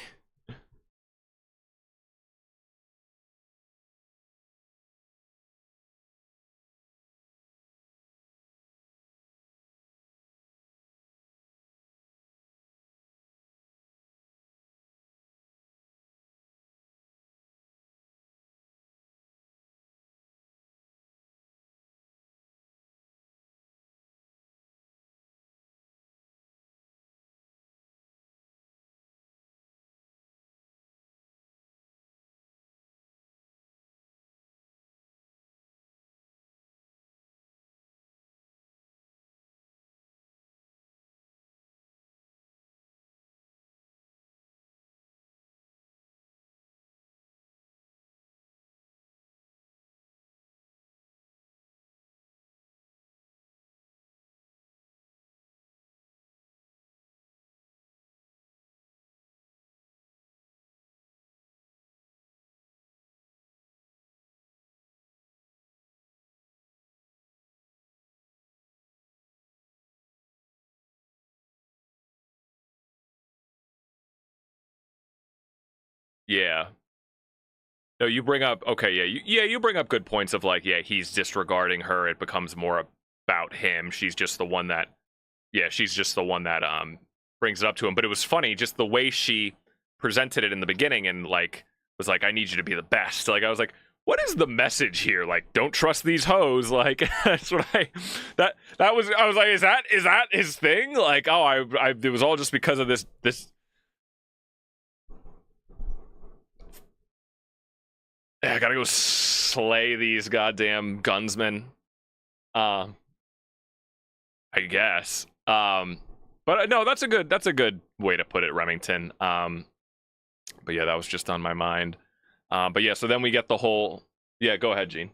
Yeah. No, you bring up, okay, yeah, you bring up good points of like, yeah, he's disregarding her. It becomes more about him. She's just the one that, yeah, she's just the one that brings it up to him. But it was funny just the way she presented it in the beginning and like was like, I need you to be the best. Like, I was like, what is the message here? Like, don't trust these hoes. Like, that's what that was. I was like, is that his thing? Like, oh, I it was all just because of this. I gotta go slay these goddamn gunsmen. Um, I guess. But no, that's a good way to put it, Remington. But yeah, that was just on my mind. But yeah, so then we get the whole. Yeah, go ahead, Gene.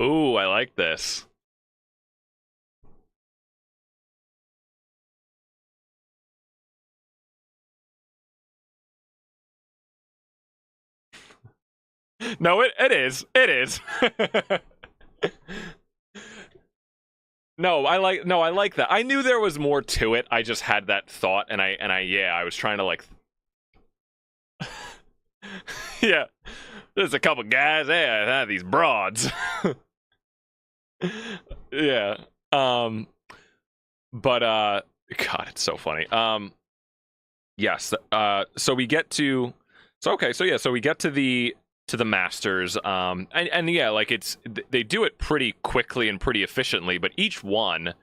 Ooh, I like this. No, it is. It is. No, I like that. I knew there was more to it. I just had that thought and I yeah, I was trying to like yeah. There's a couple guys, yeah, these broads. Yeah. Um but God, it's so funny. Yes. So we get to so okay, so yeah, so we get to the masters and yeah, like it's they do it pretty quickly and pretty efficiently, but each one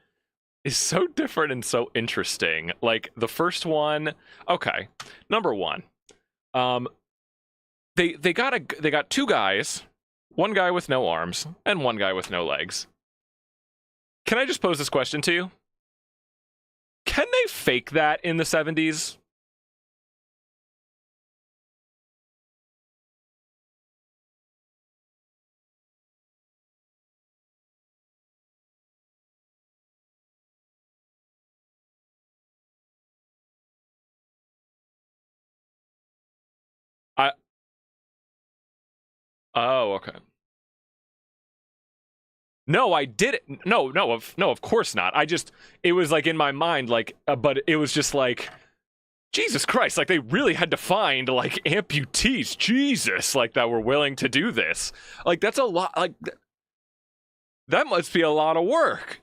is so different and so interesting. Like the first one, okay. Number 1. Um they got two guys, one guy with no arms and one guy with no legs. Can I just pose this question to you? Can they fake that in the 70s? I Oh, okay. No, I didn't. No, of course not. I just it was like in my mind like but it was just like Jesus Christ, like they really had to find like amputees, Jesus, like that were willing to do this. Like that's a lot like that must be a lot of work.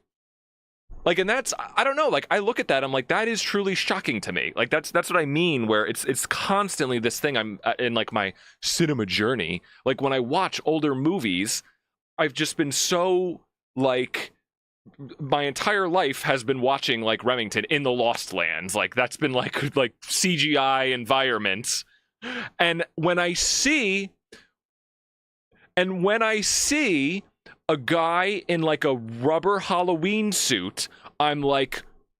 Like and that's I don't know, like I look at that I'm like that is truly shocking to me. Like that's what I mean where it's constantly this thing I'm in like my cinema journey. Like when I watch older movies, I've just been so like my entire life has been watching like Remington in the Lost Lands. Like that's been like CGI environments. And when I see a guy in like a rubber Halloween suit,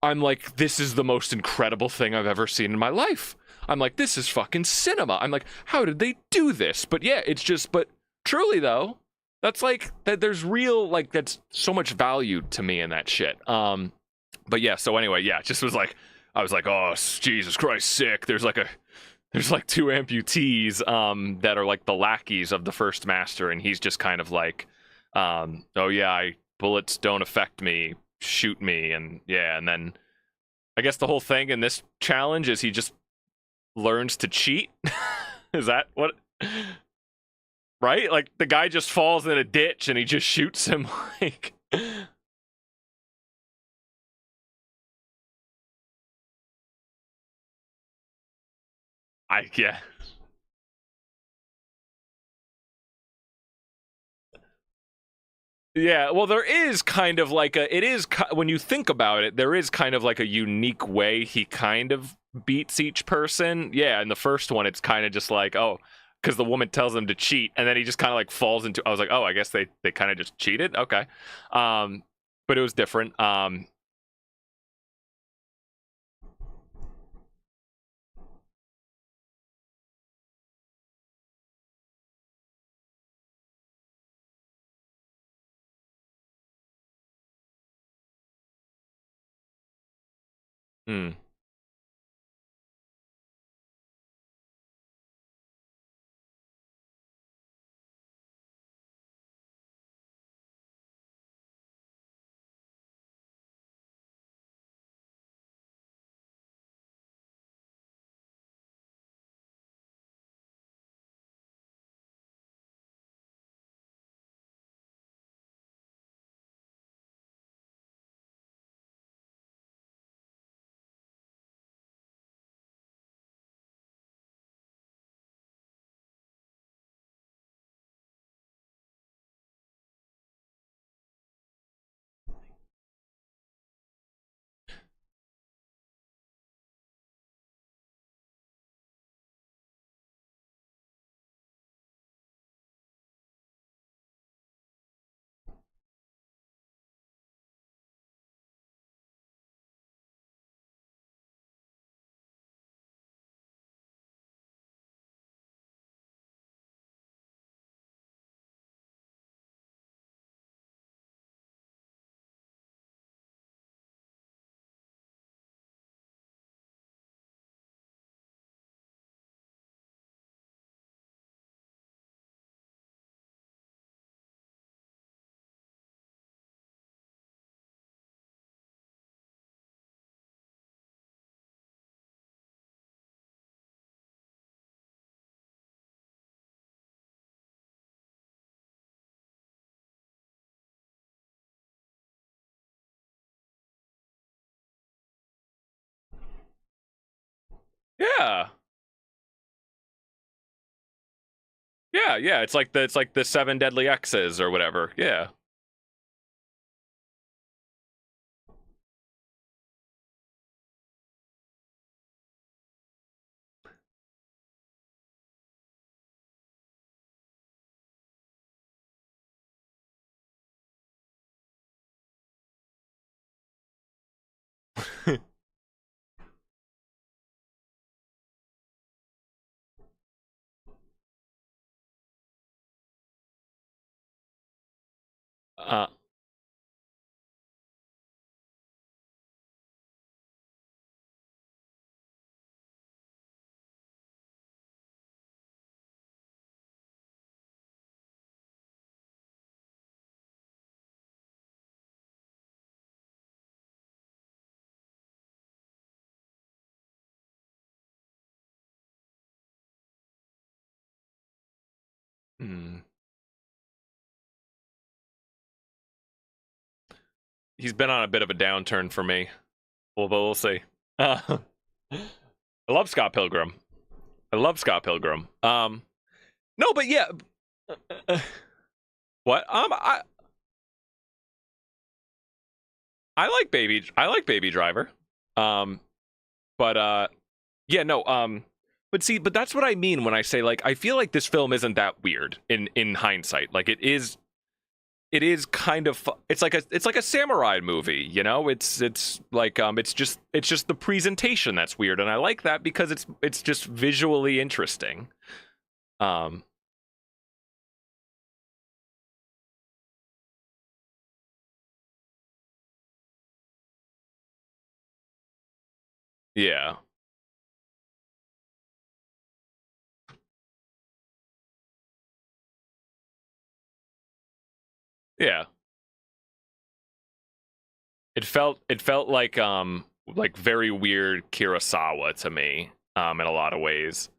I'm like this is the most incredible thing I've ever seen in my life. I'm like this is fucking cinema. I'm like how did they do this? But yeah, it's just but truly though, that's like that there's real like that's so much value to me in that shit. But yeah, so anyway, yeah, it just was like I was like, "Oh, Jesus Christ, sick." There's like two amputees that are like the lackeys of the first master and he's just kind of like oh yeah, bullets don't affect me, shoot me and yeah, and then I guess the whole thing in this challenge is he just learns to cheat. Is that what right? Like the guy just falls in a ditch and he just shoots him like I yeah. Yeah, well there is kind of like a it is when you think about it there is kind of like a unique way he kind of beats each person. Yeah, in the first one it's kind of just like oh cuz the woman tells him to cheat and then he just kind of like falls into I was like oh I guess they kind of just cheated. Okay. Um but it was different. Hmm. Yeah. Yeah, yeah. It's like the seven deadly X's or whatever. Yeah. uh hmm. He's been on a bit of a downturn for me. Well, but we'll see. I love Scott Pilgrim. I love Scott Pilgrim. No, but yeah. What? I like Baby Driver. Um, but yeah, no. But see, but that's what I mean when I say like I feel like this film isn't that weird in hindsight. Like it is kind of it's like a samurai movie, you know. It's like it's just the presentation that's weird, and I like that because it's just visually interesting. Um, yeah, yeah. It felt like very weird Kurosawa to me in a lot of ways.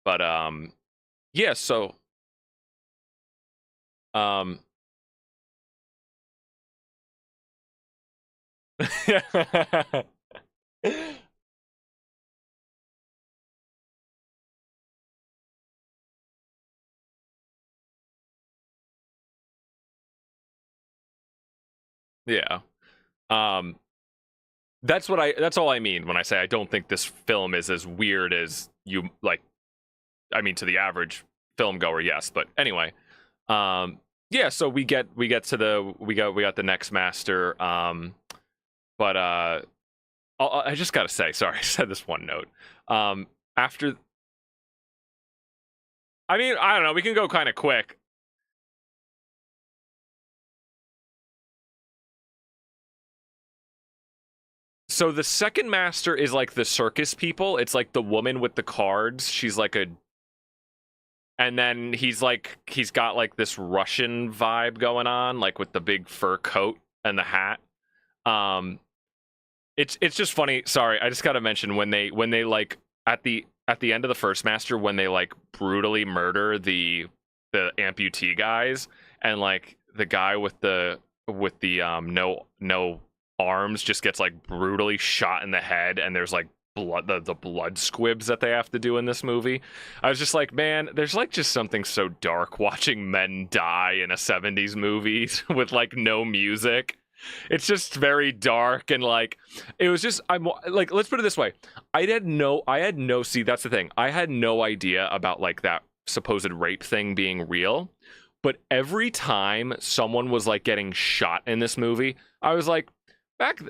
But yeah, so um yeah. Um that's all I mean when I say I don't think this film is as weird as you like. I mean, to the average film goer, yes, but anyway. Yeah, so we get to the we got the next master. But I just gotta say, sorry, I said this one note. After, I mean, I don't know, we can go kind of quick. So the second master is like the circus people. It's like the woman with the cards. She's like a, and then he's got like this Russian vibe going on, like with the big fur coat and the hat. Um, it's just funny. Sorry, I just gotta mention when they like at the end of the first master when they like brutally murder the amputee guys, and like the guy with the no arms just gets like brutally shot in the head, and there's like blood the blood squibs that they have to do in this movie. I was just like, man, there's like just something so dark watching men die in a 70s movie with like no music. It's just very dark, and like it was just I'm like, let's put it this way. I had no see, that's the thing. I had no idea about like that supposed rape thing being real. But every time someone was like getting shot in this movie, I was like,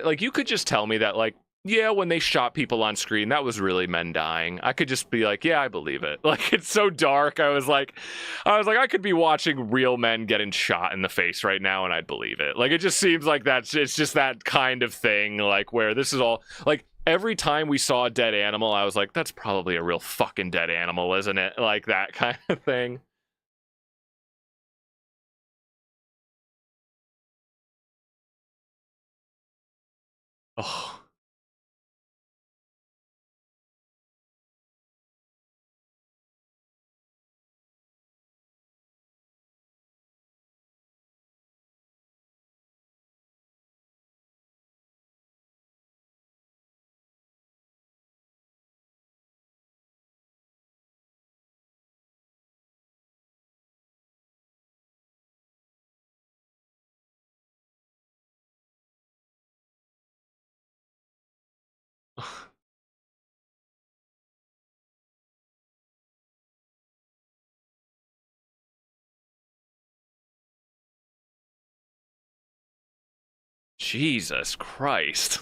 like you could just tell me that like, yeah, when they shot people on screen, that was really men dying. I could just be like, yeah, I believe it. Like it's so dark. I was like, I could be watching real men getting shot in the face right now, and I'd believe it. Like it just seems like it's just that kind of thing. Like where this is all like every time we saw a dead animal, I was like, that's probably a real fucking dead animal, isn't it? Like that kind of thing. Oh, Jesus Christ.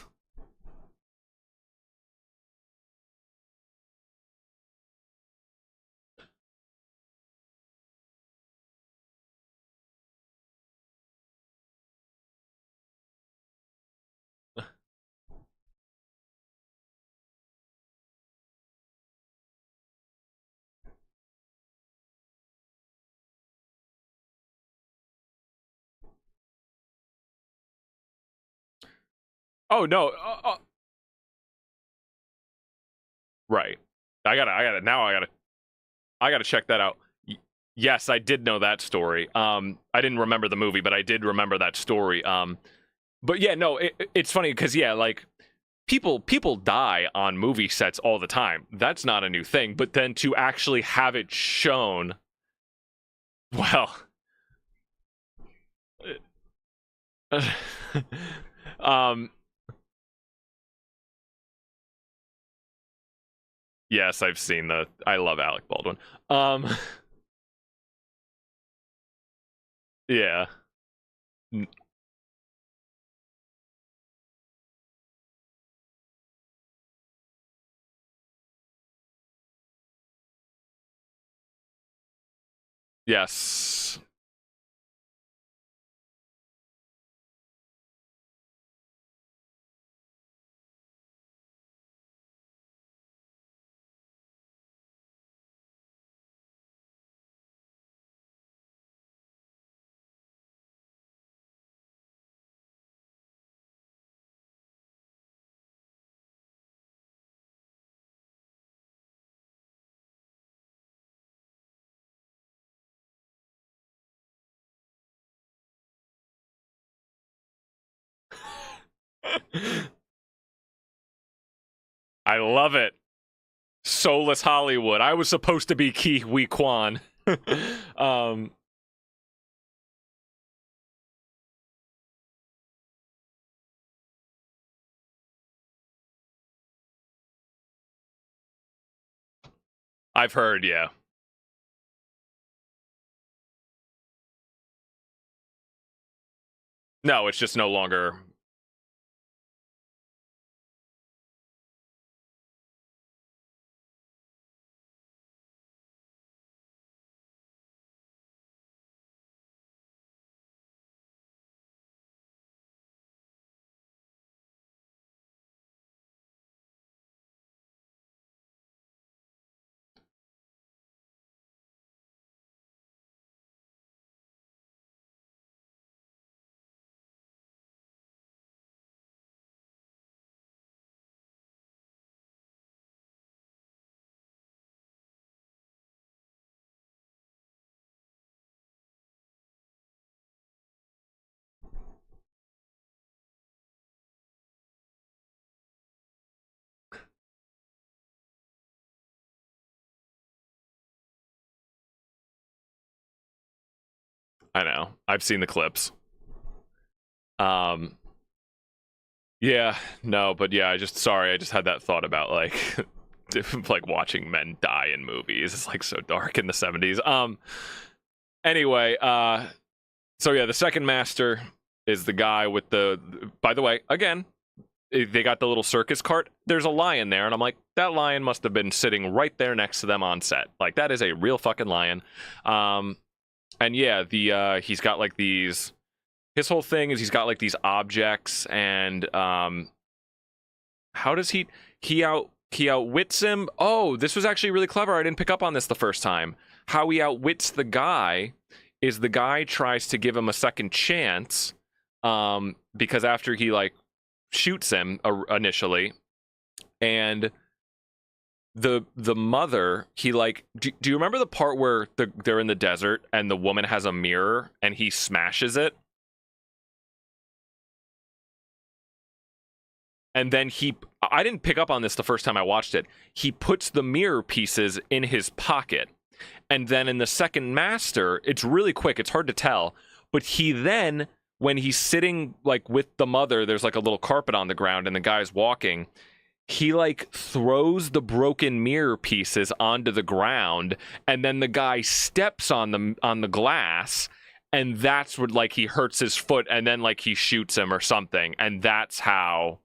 Oh no. Right. I gotta check that out. Yes, I did know that story. I didn't remember the movie, but I did remember that story. But yeah, no, it's funny because yeah, like people die on movie sets all the time. That's not a new thing. But then to actually have it shown, well, um, yes, I've seen the. I love Alec Baldwin. Um, yeah. Yes. I love it. Soulless Hollywood. I was supposed to be Ki Hui Kwan. um, I've heard, yeah. No, it's just no longer. I know. I've seen the clips. Um, yeah, no, but yeah, I just had that thought about like like watching men die in movies. It's like so dark in the 70s. Anyway, so yeah, the second master is the guy with the, by the way, again, they got the little circus cart. There's a lion there, and I'm like, that lion must have been sitting right there next to them on set. Like that is a real fucking lion. And yeah, the he's got like these, his whole thing is he's got like these objects, and how does he outwits him? Oh, this was actually really clever. I didn't pick up on this the first time. How he outwits the guy is the guy tries to give him a second chance, because after he like shoots him initially, and the mother, he like, do you remember the part where they're in the desert and the woman has a mirror and he smashes it? And then I didn't pick up on this the first time I watched it. He puts the mirror pieces in his pocket. And then in the second master, it's really quick. It's hard to tell. But he then, when he's sitting like with the mother, there's like a little carpet on the ground and the guy's walking. He like throws the broken mirror pieces onto the ground. And then the guy steps on the glass. and that's what, like, he hurts his foot, and then like he shoots him or something, and that's how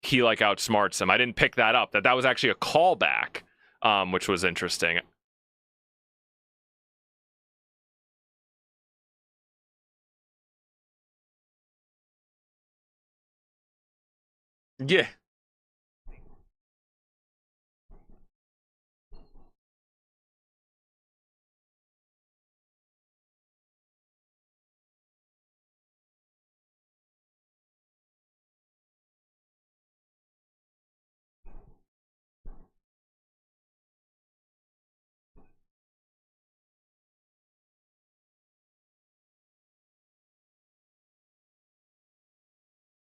he like outsmarts him. I didn't pick that up, that was actually a callback, which was interesting. Yeah.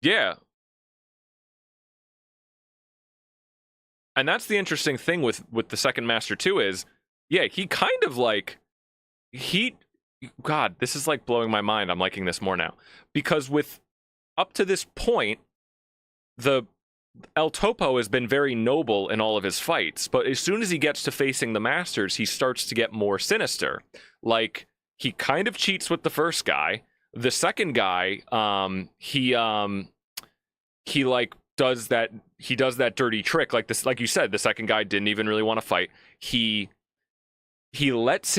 Yeah. And that's the interesting thing with the second master too, is yeah, he kind of like he God, this is like blowing my mind. I'm liking this more now. Because with up to this point, the El Topo has been very noble in all of his fights, but as soon as he gets to facing the masters, he starts to get more sinister. Like, he kind of cheats with the first guy. The second guy, he like does that dirty trick, like this, like you said, the second guy didn't even really want to fight. He gives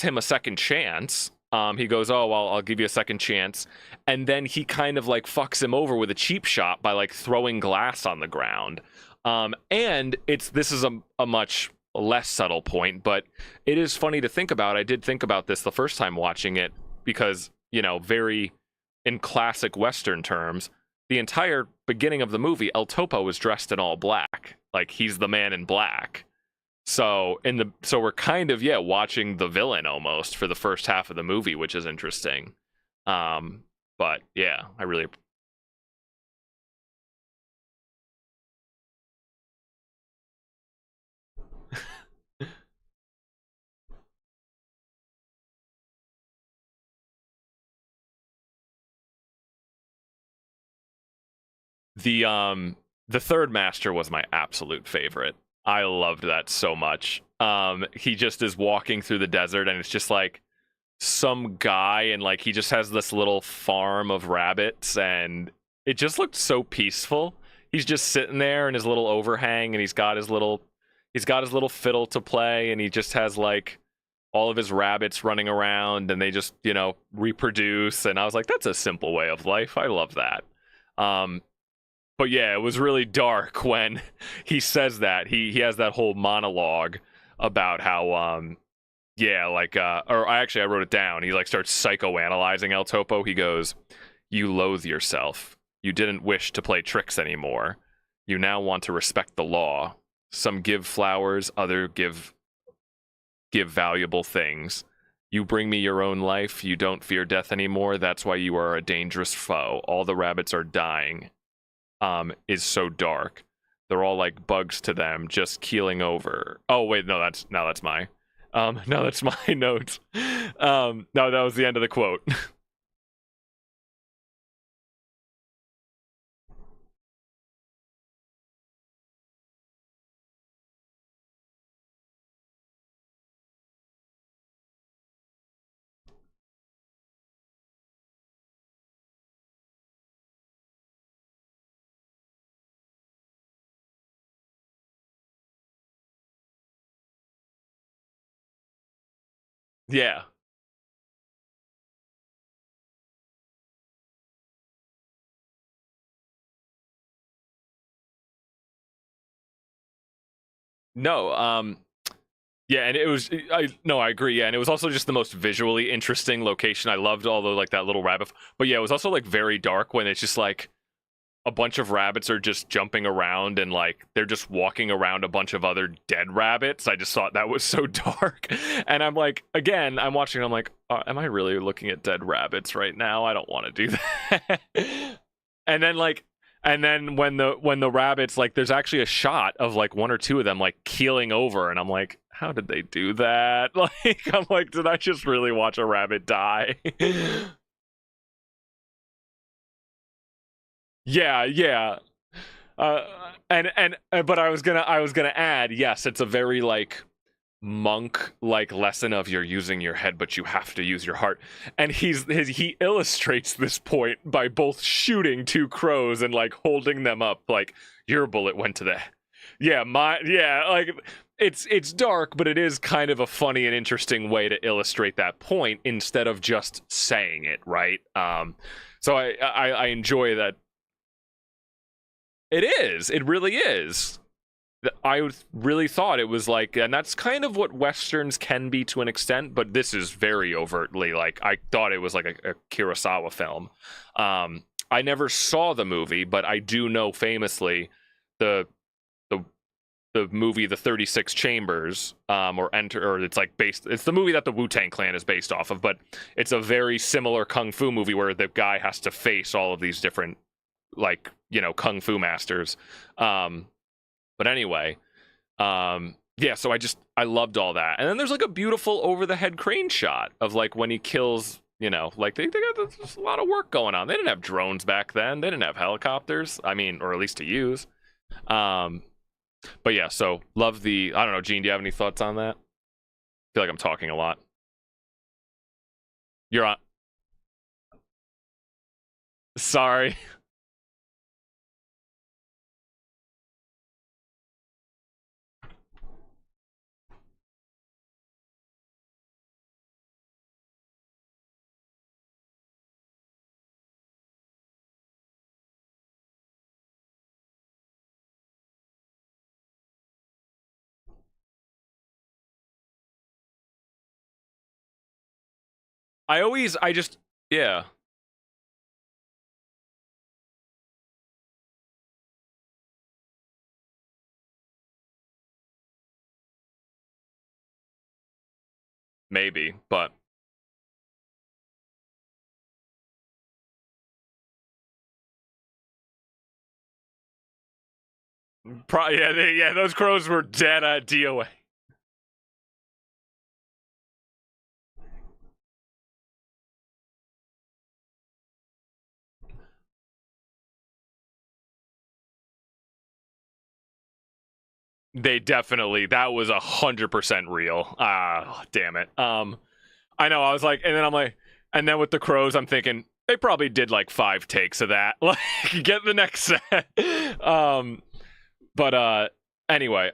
him a second chance. He goes, oh well, I'll give you a second chance, and then he kind of like fucks him over with a cheap shot by like throwing glass on the ground. And this is a much less subtle point, but it is funny to think about. I did think about this the first time watching it, because, you know, very in classic Western terms, the entire beginning of the movie, El Topo was dressed in all black. Like, he's the man in black. So we're kind of, yeah, watching the villain almost for the first half of the movie, which is interesting. But yeah, I really the the third master was my absolute favorite. I loved that so much. He just is walking through the desert, and it's just like some guy, and like he just has this little farm of rabbits, and it just looked so peaceful. He's just sitting there in his little overhang, and he's got his little fiddle to play, and he just has like all of his rabbits running around, and they just, you know, reproduce. And I was like, that's a simple way of life. I love that. um but yeah, it was really dark when he says that. He has that whole monologue about how yeah, like or I wrote it down. He like starts psychoanalyzing El Topo. He goes, "You loathe yourself. You didn't wish to play tricks anymore. You now want to respect the law. Some give flowers, other give valuable things. You bring me your own life. You don't fear death anymore. That's why you are a dangerous foe. All the rabbits are dying. Is so dark. They're all like bugs to them, just keeling over." Oh wait, no, that's my no, that's my notes. No, that was the end of the quote. Yeah. No, yeah, and it was, I agree. Yeah, and it was also just the most visually interesting location. I loved all the like that little rabbit, but yeah, it was also like very dark when it's just like a bunch of rabbits are just jumping around, and like they're just walking around a bunch of other dead rabbits. I just thought that was so dark. And I'm like, again, I'm watching, I'm like, am I really looking at dead rabbits right now? I don't want to do that. And then like, and then when the rabbits, like, there's actually a shot of like one or two of them like keeling over, and I'm like, how did they do that? Like, I'm like, did I just really watch a rabbit die? Yeah, yeah. uh, and but I was gonna add, yes, it's a very like monk like lesson of you're using your head but you have to use your heart, and he illustrates this point by both shooting two crows and like holding them up like your bullet went to the like it's dark, but it is kind of a funny and interesting way to illustrate that point instead of just saying it, right? So I enjoy that. It really is. I really thought it was like, and that's kind of what westerns can be to an extent, but this is very overtly like, I thought it was like a Kurosawa film. I never saw the movie, but I do know famously the the the movie The 36 Chambers, or it's like based, it's the movie that the Wu-Tang Clan is based off of, but it's a very similar kung fu movie where the guy has to face all of these different, like, kung fu masters. But anyway, yeah, so I loved all that. And then there's like a beautiful over the head crane shot of like when he kills, like they got there's a lot of work going on. They didn't have drones back then. They didn't have helicopters. I mean, or at least to use. But yeah, so love I don't know, Gene, do you have any thoughts on that? I feel like I'm talking a lot. You're on. Sorry. Yeah, maybe, but yeah, those crows were dead at DOA. They definitely, that was 100% real. Ah, damn it. I know. I was like, and then I'm like, and then with the crows, I'm thinking they probably did like 5 takes of that. Like, get the next set. um, but anyway,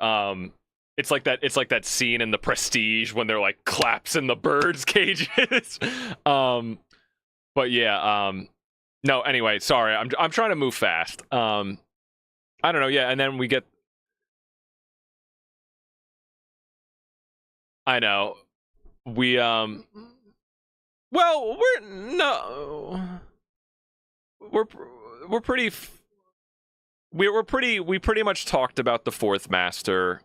it's like that. It's like that scene in The Prestige when they're like claps in the birds' cages. um, but yeah. No. Anyway, sorry. I'm trying to move fast. I don't know. Yeah, and then we get. I know. We Well, we're no. We're we're pretty we pretty much talked about the fourth master.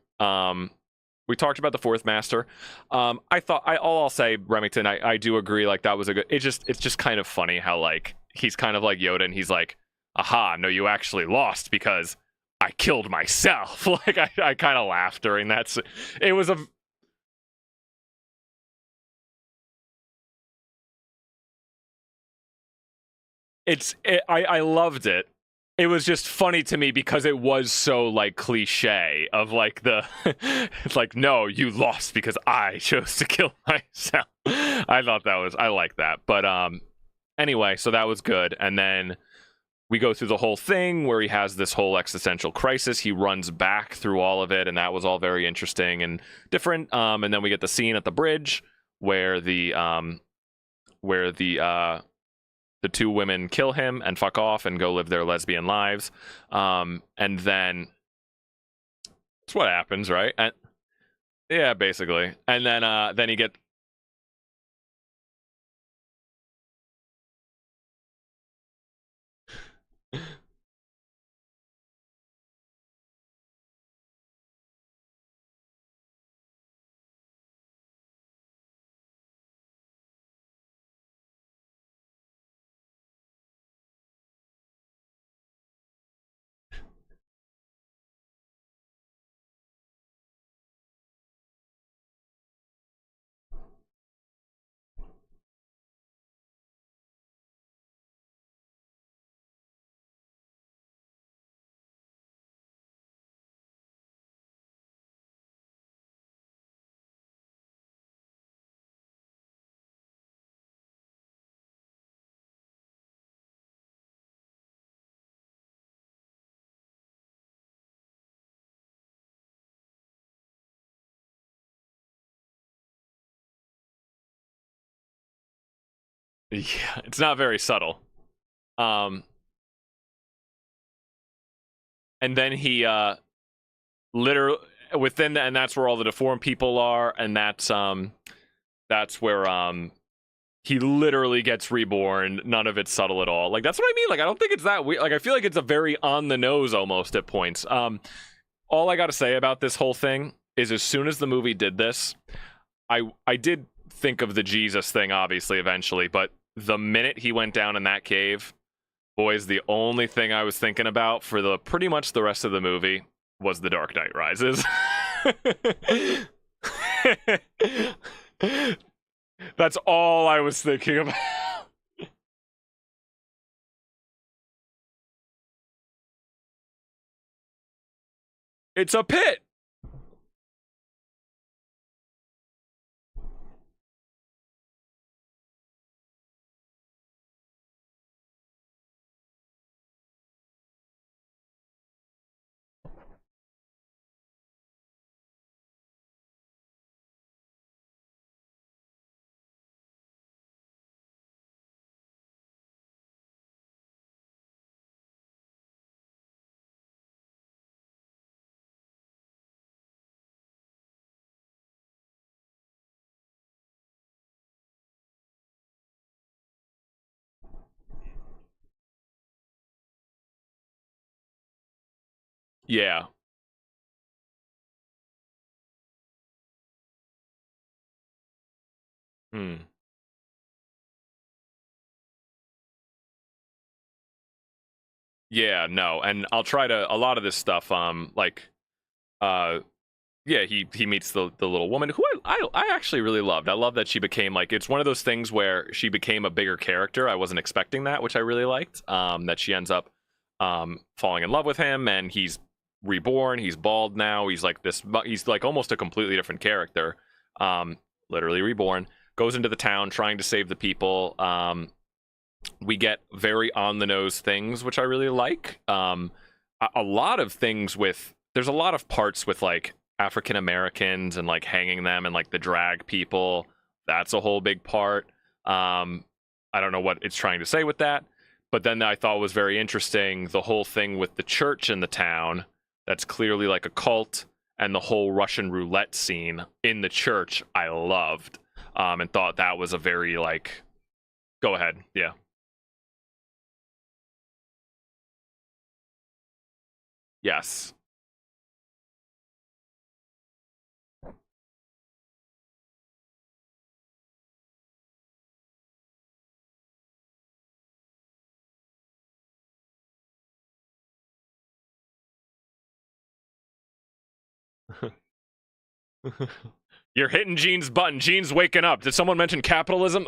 We talked about the fourth master. I thought all I'll say, Remington, I do agree. Like that was a good. It's just kind of funny how like he's kind of like Yoda, and he's like, "Aha! No, you actually lost because I killed myself." Like I kind of laughed during that. It was a. I loved it. It was just funny to me because it was so like cliche of like the it's like, no, you lost because I chose to kill myself. I thought I like that. But anyway, so that was good. And then we go through the whole thing where he has this whole existential crisis. He runs back through all of it, and that was all very interesting and different. And then we get the scene at the bridge where the two women kill him and fuck off and go live their lesbian lives. And then it's what happens, right? And yeah, basically. And then you get. Yeah, it's not very subtle. Um, and then he literally within the, and that's where all the deformed people are, and that's where he literally gets reborn. None of it's subtle at all. Like that's what I mean. Like I don't think it's that weird. Like I feel like it's a very on the nose almost at points. All I got to say about this whole thing is, as soon as the movie did this, I did think of the Jesus thing, obviously, eventually, but the minute he went down in that cave, boys, the only thing I was thinking about for the pretty much the rest of the movie was The Dark Knight Rises. That's all I was thinking about. It's a pit. Yeah. Hmm. Yeah, no. And I'll try to a lot of this stuff like uh yeah, he meets the little woman who I actually really loved. I love that she became like, it's one of those things where she became a bigger character. I wasn't expecting that, which I really liked. That she ends up falling in love with him, and he's reborn. He's bald now. He's like this. He's like almost a completely different character. Literally reborn. Goes into the town trying to save the people. We get very on the nose things, which I really like. A lot of things with, there's a lot of parts with like African Americans and like hanging them and like the drag people. That's a whole big part. I don't know what it's trying to say with that, but then I thought was very interesting the whole thing with the church in the town. That's clearly like a cult, and the whole Russian roulette scene in the church. I loved, and thought that was a very like. Go ahead, yeah. Yes. You're hitting Gene's button. Gene's waking up. Did someone mention capitalism?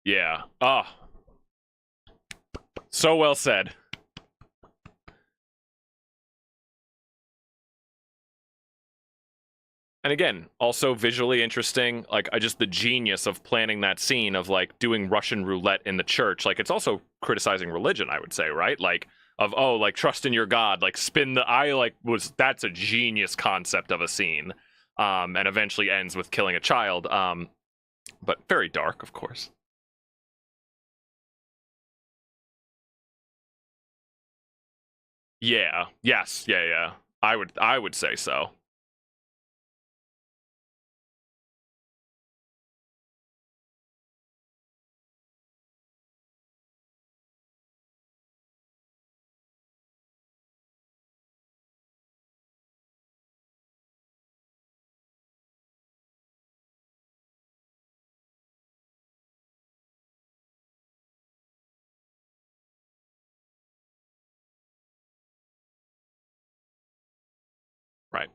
Yeah. Oh, so well said. And again, also visually interesting. Like, I just the genius of planning that scene of like doing Russian roulette in the church. Like, it's also criticizing religion, I would say, right? Like, of oh, like trust in your God, like spin the I like was that's a genius concept of a scene, and eventually ends with killing a child. But very dark, of course. Yeah. Yes. Yeah. Yeah. I would say so. Right.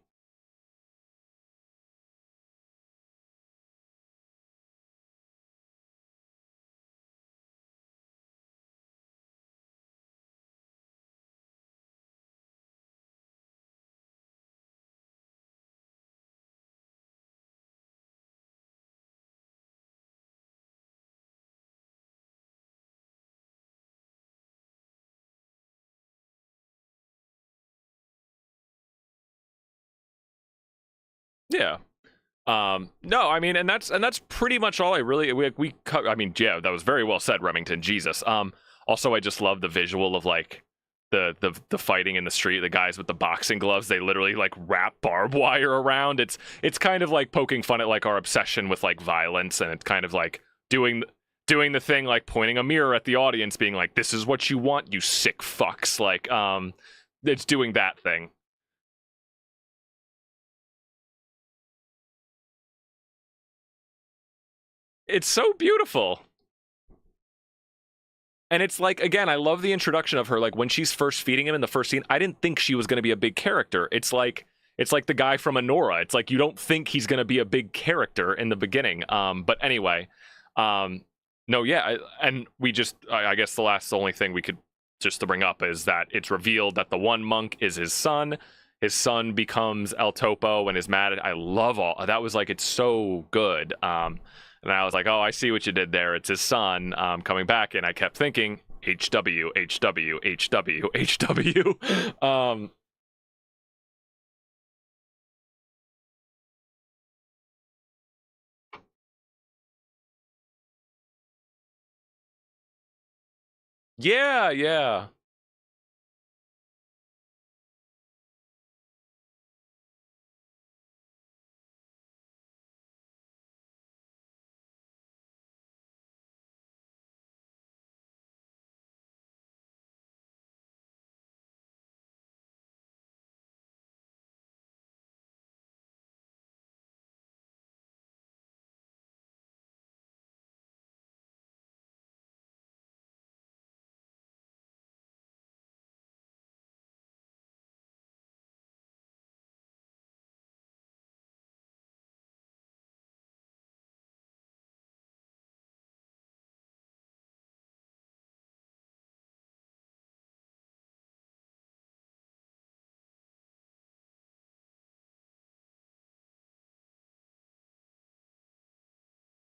Yeah. No, I mean, and that's pretty much all I really I mean, yeah, that was very well said, Remington. Jesus. Also, I just love the visual of like the fighting in the street. The guys with the boxing gloves, they literally like wrap barbed wire around. It's kind of like poking fun at like our obsession with like violence, and it's kind of like doing the thing like pointing a mirror at the audience, being like, "This is what you want, you sick fucks." Like, it's doing that thing. It's so beautiful. And it's like, again, I love the introduction of her. Like when she's first feeding him in the first scene, I didn't think she was going to be a big character. It's like the guy from Anora. It's like you don't think he's going to be a big character in the beginning. But anyway, um, no, yeah, and I guess the only thing we could just to bring up is that it's revealed that the one monk is his son. His son becomes El Topo and is mad at. I love all that was like it's so good. And I was like, oh, I see what you did there. It's his son coming back. And I kept thinking, HW, HW, HW, HW. Yeah, yeah.